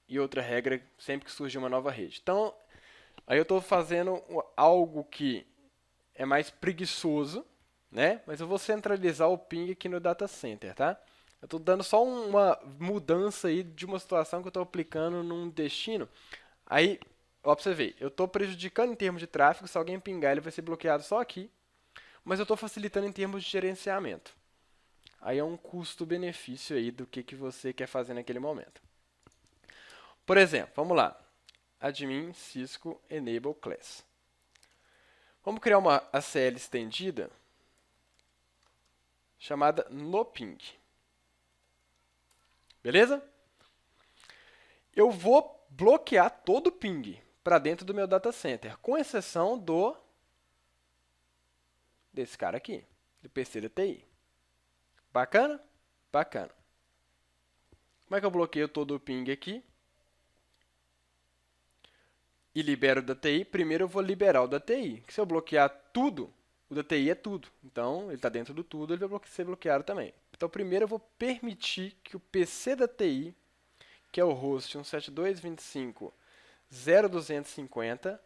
e outra regra sempre que surgir uma nova rede. Então, aí eu estou fazendo algo que é mais preguiçoso, né? Mas eu vou centralizar o ping aqui no data center, tá? Eu estou dando só uma mudança aí de uma situação que eu estou aplicando num destino. Aí, ó, pra você ver, eu estou prejudicando em termos de tráfego. Se alguém pingar, ele vai ser bloqueado só aqui. Mas eu estou facilitando em termos de gerenciamento. Aí é um custo-benefício aí do que você quer fazer naquele momento. Por exemplo, vamos lá. Admin Cisco Enable Class. Vamos criar uma ACL estendida chamada NoPing. Beleza? Eu vou bloquear todo o ping para dentro do meu data center, com exceção desse cara aqui, do PC da TI. Bacana? Bacana. Como é que eu bloqueio todo o ping aqui? E libero o da TI? Primeiro eu vou liberar o da TI. Se eu bloquear tudo, o da TI é tudo. Então, ele está dentro do tudo, ele vai ser bloqueado também. Então, primeiro eu vou permitir que o PC da TI, que é o host 172.25.0.250,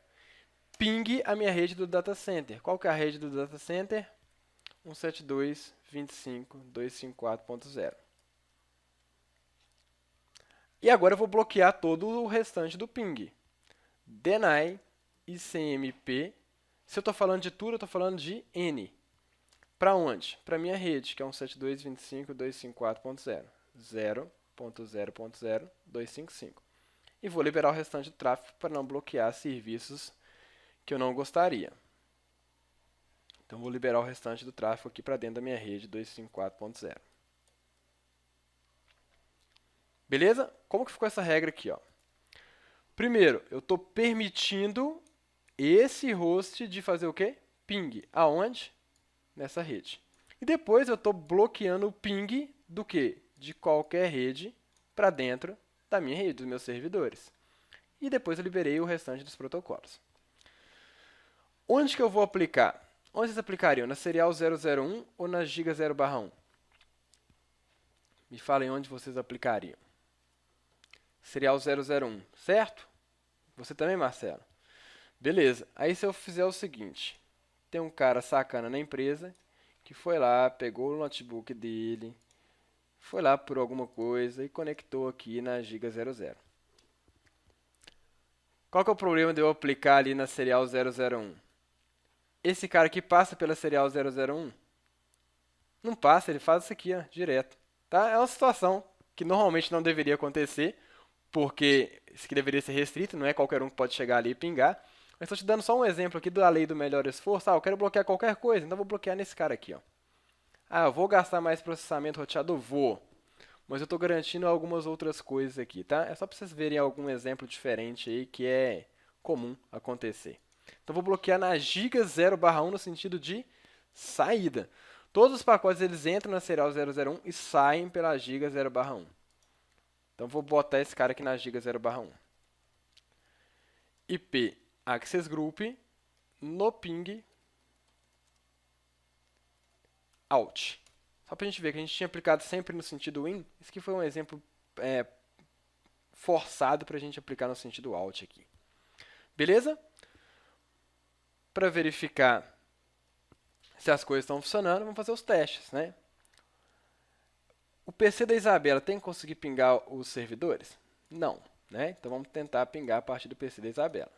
pingue a minha rede do data center. Qual que é a rede do data center? 172.25.254.0. E agora eu vou bloquear todo o restante do ping. Deny ICMP. Se eu estou falando de tudo, eu estou falando de N. Para onde? Para a minha rede, que é 172.25.254.0. 0.0.0255. E vou liberar o restante do tráfego para não bloquear serviços que eu não gostaria. Então, vou liberar o restante do tráfego aqui para dentro da minha rede 254.0. Beleza? Como que ficou essa regra aqui? Ó? Primeiro, eu estou permitindo esse host de fazer o quê? Ping. Aonde? Nessa rede. E depois eu estou bloqueando o ping do quê? De qualquer rede para dentro da minha rede, dos meus servidores. E depois eu liberei o restante dos protocolos. Onde que eu vou aplicar? Onde vocês aplicariam? Na serial 001 ou na giga 0/1? Me falem onde vocês aplicariam. Serial 001, certo? Você também, Marcelo? Beleza. Aí se eu fizer o seguinte, tem um cara sacana na empresa que foi lá, pegou o notebook dele, foi lá por alguma coisa e conectou aqui na giga 00. Qual que é o problema de eu aplicar ali na serial 001? Esse cara aqui passa pela serial 001? Não passa, ele faz isso aqui, ó, direto. Tá? É uma situação que normalmente não deveria acontecer, porque isso aqui deveria ser restrito, não é qualquer um que pode chegar ali e pingar. Mas estou te dando só um exemplo aqui da lei do melhor esforço. Ah, eu quero bloquear qualquer coisa, então vou bloquear nesse cara aqui. Ó. Ah, eu vou gastar mais processamento roteado? Vou. Mas eu estou garantindo algumas outras coisas aqui, tá? É só para vocês verem algum exemplo diferente aí que é comum acontecer. Então, vou bloquear na giga 0/1 no sentido de saída. Todos os pacotes eles entram na serial 001 e saem pela giga 0/1. Então, vou botar esse cara aqui na giga 0/1. IP Access Group no ping out. Só para a gente ver que a gente tinha aplicado sempre no sentido in. Esse aqui foi um exemplo forçado para a gente aplicar no sentido out aqui. Beleza? Para verificar se as coisas estão funcionando, vamos fazer os testes, né? O PC da Isabela tem que conseguir pingar os servidores? Não, né? Então vamos tentar pingar a partir do PC da Isabela.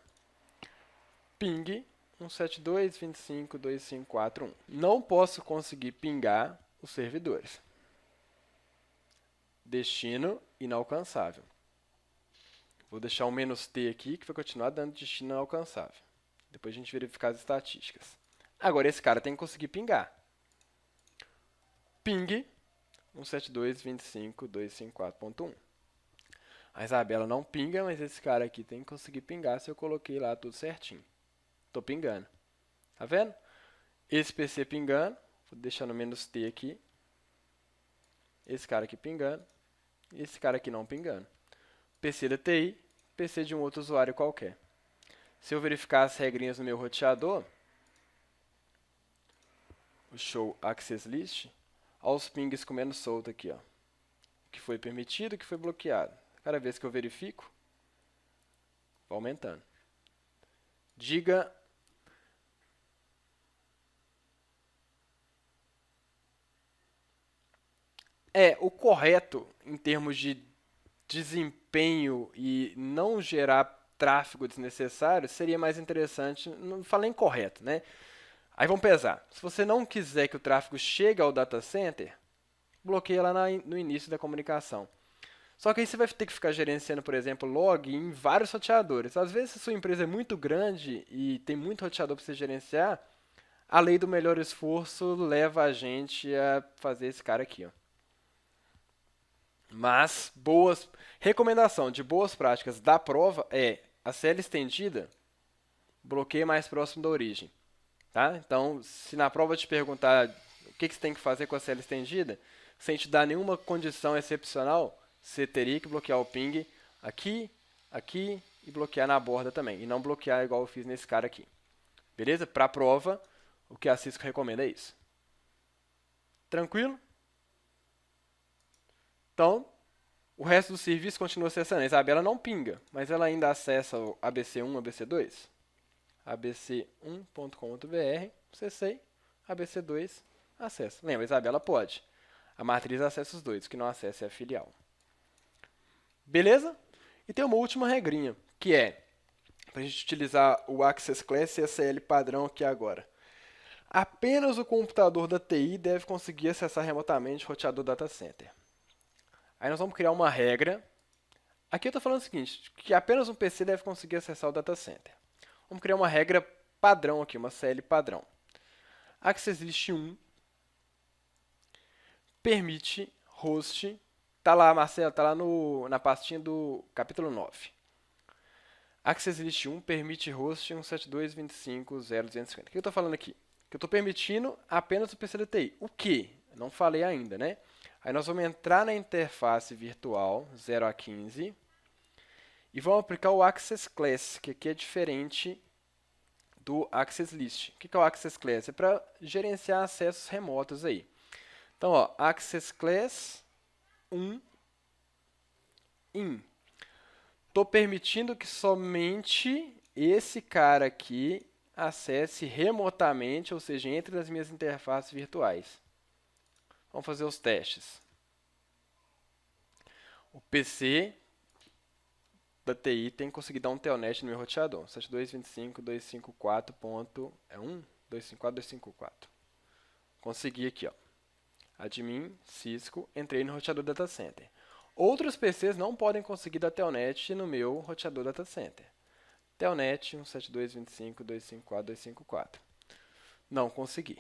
Ping 172.25.254.1. Não posso conseguir pingar os servidores. Destino inalcançável. Vou deixar um "-t" aqui, que vai continuar dando destino inalcançável. Depois a gente verificar as estatísticas. Agora esse cara tem que conseguir pingar. Ping 172.25.254.1. A Isabela não pinga, mas esse cara aqui tem que conseguir pingar se eu coloquei lá tudo certinho. Estou pingando. Tá vendo? esse PC pingando, vou deixar no "-t" aqui, esse cara aqui pingando, e esse cara aqui não pingando. PC da TI, PC de um outro usuário qualquer. Se eu verificar as regrinhas no meu roteador, o show access list, olha os pings comendo solto aqui, ó. O que foi permitido, o que foi bloqueado. Cada vez que eu verifico, vai aumentando. Diga o correto em termos de desempenho e não gerar tráfego desnecessário seria mais interessante, não falei incorreto, né? Aí vamos pesar. Se você não quiser que o tráfego chegue ao data center, bloqueia lá no início da comunicação. Só que aí você vai ter que ficar gerenciando, por exemplo, log em vários roteadores. Às vezes, se a sua empresa é muito grande e tem muito roteador para você gerenciar, a lei do melhor esforço leva a gente a fazer esse cara aqui, ó. Mas, recomendação de boas práticas da prova é a CL estendida, bloqueia mais próximo da origem. Tá? Então, se na prova te perguntar o que você tem que fazer com a CL estendida, sem te dar nenhuma condição excepcional, você teria que bloquear o ping aqui, aqui e bloquear na borda também. E não bloquear igual eu fiz nesse cara aqui. Beleza? Para a prova, o que a Cisco recomenda é isso. Tranquilo? Então, o resto do serviço continua acessando. A Isabela não pinga, mas ela ainda acessa o ABC1, ABC2. abc1.com.br, acessei, ABC2, acessa. Lembra, a Isabela pode. A matriz acessa os dois, o que não acessa é a filial. Beleza? E tem uma última regrinha, que é para a gente utilizar o Access Class CSL padrão aqui agora. Apenas o computador da TI deve conseguir acessar remotamente o roteador data center. Aí nós vamos criar uma regra. Aqui eu estou falando o seguinte, que apenas um PC deve conseguir acessar o data center. Vamos criar uma regra padrão aqui, uma CL padrão. Access List 1 permite host. Tá lá, Marcelo, tá lá na pastinha do capítulo 9. Access List 1 permite host 172.25.0.250. O que eu estou falando aqui? Que eu estou permitindo apenas o PC da TI. O que? Não falei ainda, né? Aí nós vamos entrar na interface virtual 0 a 15 e vamos aplicar o Access Class, que aqui é diferente do Access List. O que é o Access Class? É para gerenciar acessos remotos aí. Então, ó, Access Class 1 in. Estou permitindo que somente esse cara aqui acesse remotamente, ou seja, entre nas minhas interfaces virtuais. Vamos fazer os testes. O PC da TI tem que conseguir dar um telnet no meu roteador. 72.25.254.1? 254.254. Consegui aqui, ó. Admin, Cisco, entrei no roteador data center. Outros PCs não podem conseguir dar telnet no meu roteador data center. Telnet 172.25.254.254. Não consegui.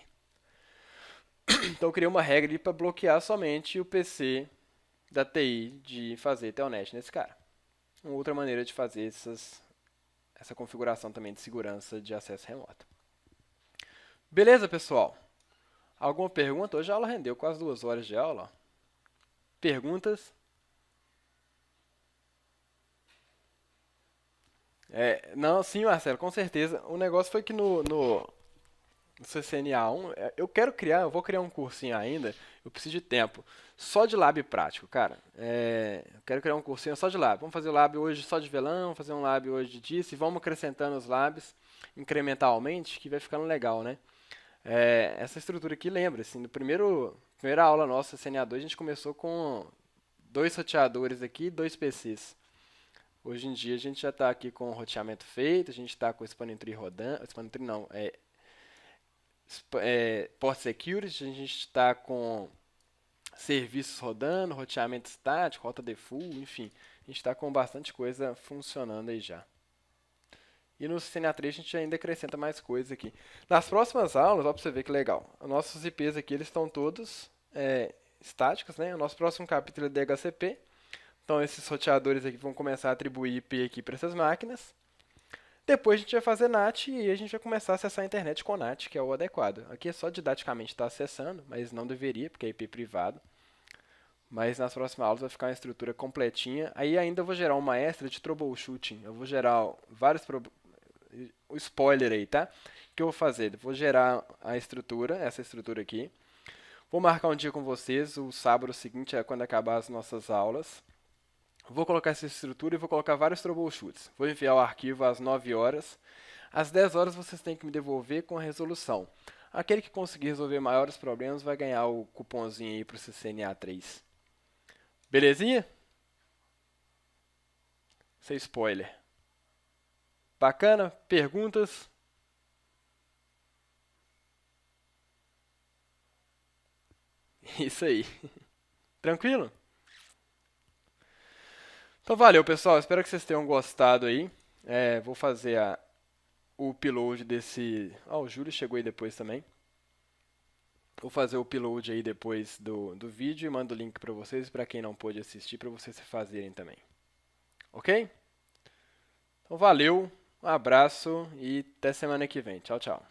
Então eu criei uma regra para bloquear somente o PC da TI de fazer telnet nesse cara. Uma outra maneira de fazer essa configuração também de segurança de acesso remoto. Beleza, pessoal? Alguma pergunta? Hoje a aula rendeu quase 2 horas de aula. Perguntas? Não, sim, Marcelo, com certeza. O negócio foi que no CCNA1, eu vou criar um cursinho ainda, eu preciso de tempo. Só de lab prático, cara. Eu quero criar um cursinho só de lab. Vamos fazer o lab hoje só de velão, fazer um lab hoje disso, e vamos acrescentando os labs incrementalmente, que vai ficando legal, né? Essa estrutura aqui lembra, assim, primeira aula nossa, CCNA2, a gente começou com 2 roteadores aqui e 2 PCs. Hoje em dia a gente já está aqui com o roteamento feito, a gente está com o Spanning Tree rodando, Spanning Tree não, Port Security, a gente está com serviços rodando, roteamento estático, rota default, enfim, a gente está com bastante coisa funcionando aí já. E no CCNA3 a gente ainda acrescenta mais coisas aqui. Nas próximas aulas, ó, para você ver que legal, os nossos IPs aqui eles estão todos estáticos, né? O nosso próximo capítulo é DHCP. Então esses roteadores aqui vão começar a atribuir IP aqui para essas máquinas. Depois a gente vai fazer NAT e a gente vai começar a acessar a internet com NAT, que é o adequado. Aqui é só didaticamente estar acessando, mas não deveria, porque é IP privado. Mas nas próximas aulas vai ficar uma estrutura completinha. Aí ainda eu vou gerar uma extra de troubleshooting. Eu vou gerar vários... O spoiler aí, tá? O que eu vou fazer? Eu vou gerar a estrutura, essa estrutura aqui. Vou marcar um dia com vocês, o sábado seguinte é quando acabar as nossas aulas. Vou colocar essa estrutura e vou colocar vários troubleshoots. Vou enviar o arquivo às 9 horas. Às 10 horas vocês têm que me devolver com a resolução. Aquele que conseguir resolver maiores problemas vai ganhar o cupomzinho aí para o CCNA 3. Belezinha? Sem spoiler. Bacana? Perguntas? Isso aí. Tranquilo? Então valeu, pessoal. Espero que vocês tenham gostado aí. Vou fazer o upload desse... o Júlio chegou aí depois também. Vou fazer o upload aí depois do vídeo e mando o link para vocês, para quem não pôde assistir, para vocês fazerem também. Ok? Então valeu, um abraço e até semana que vem. Tchau, tchau.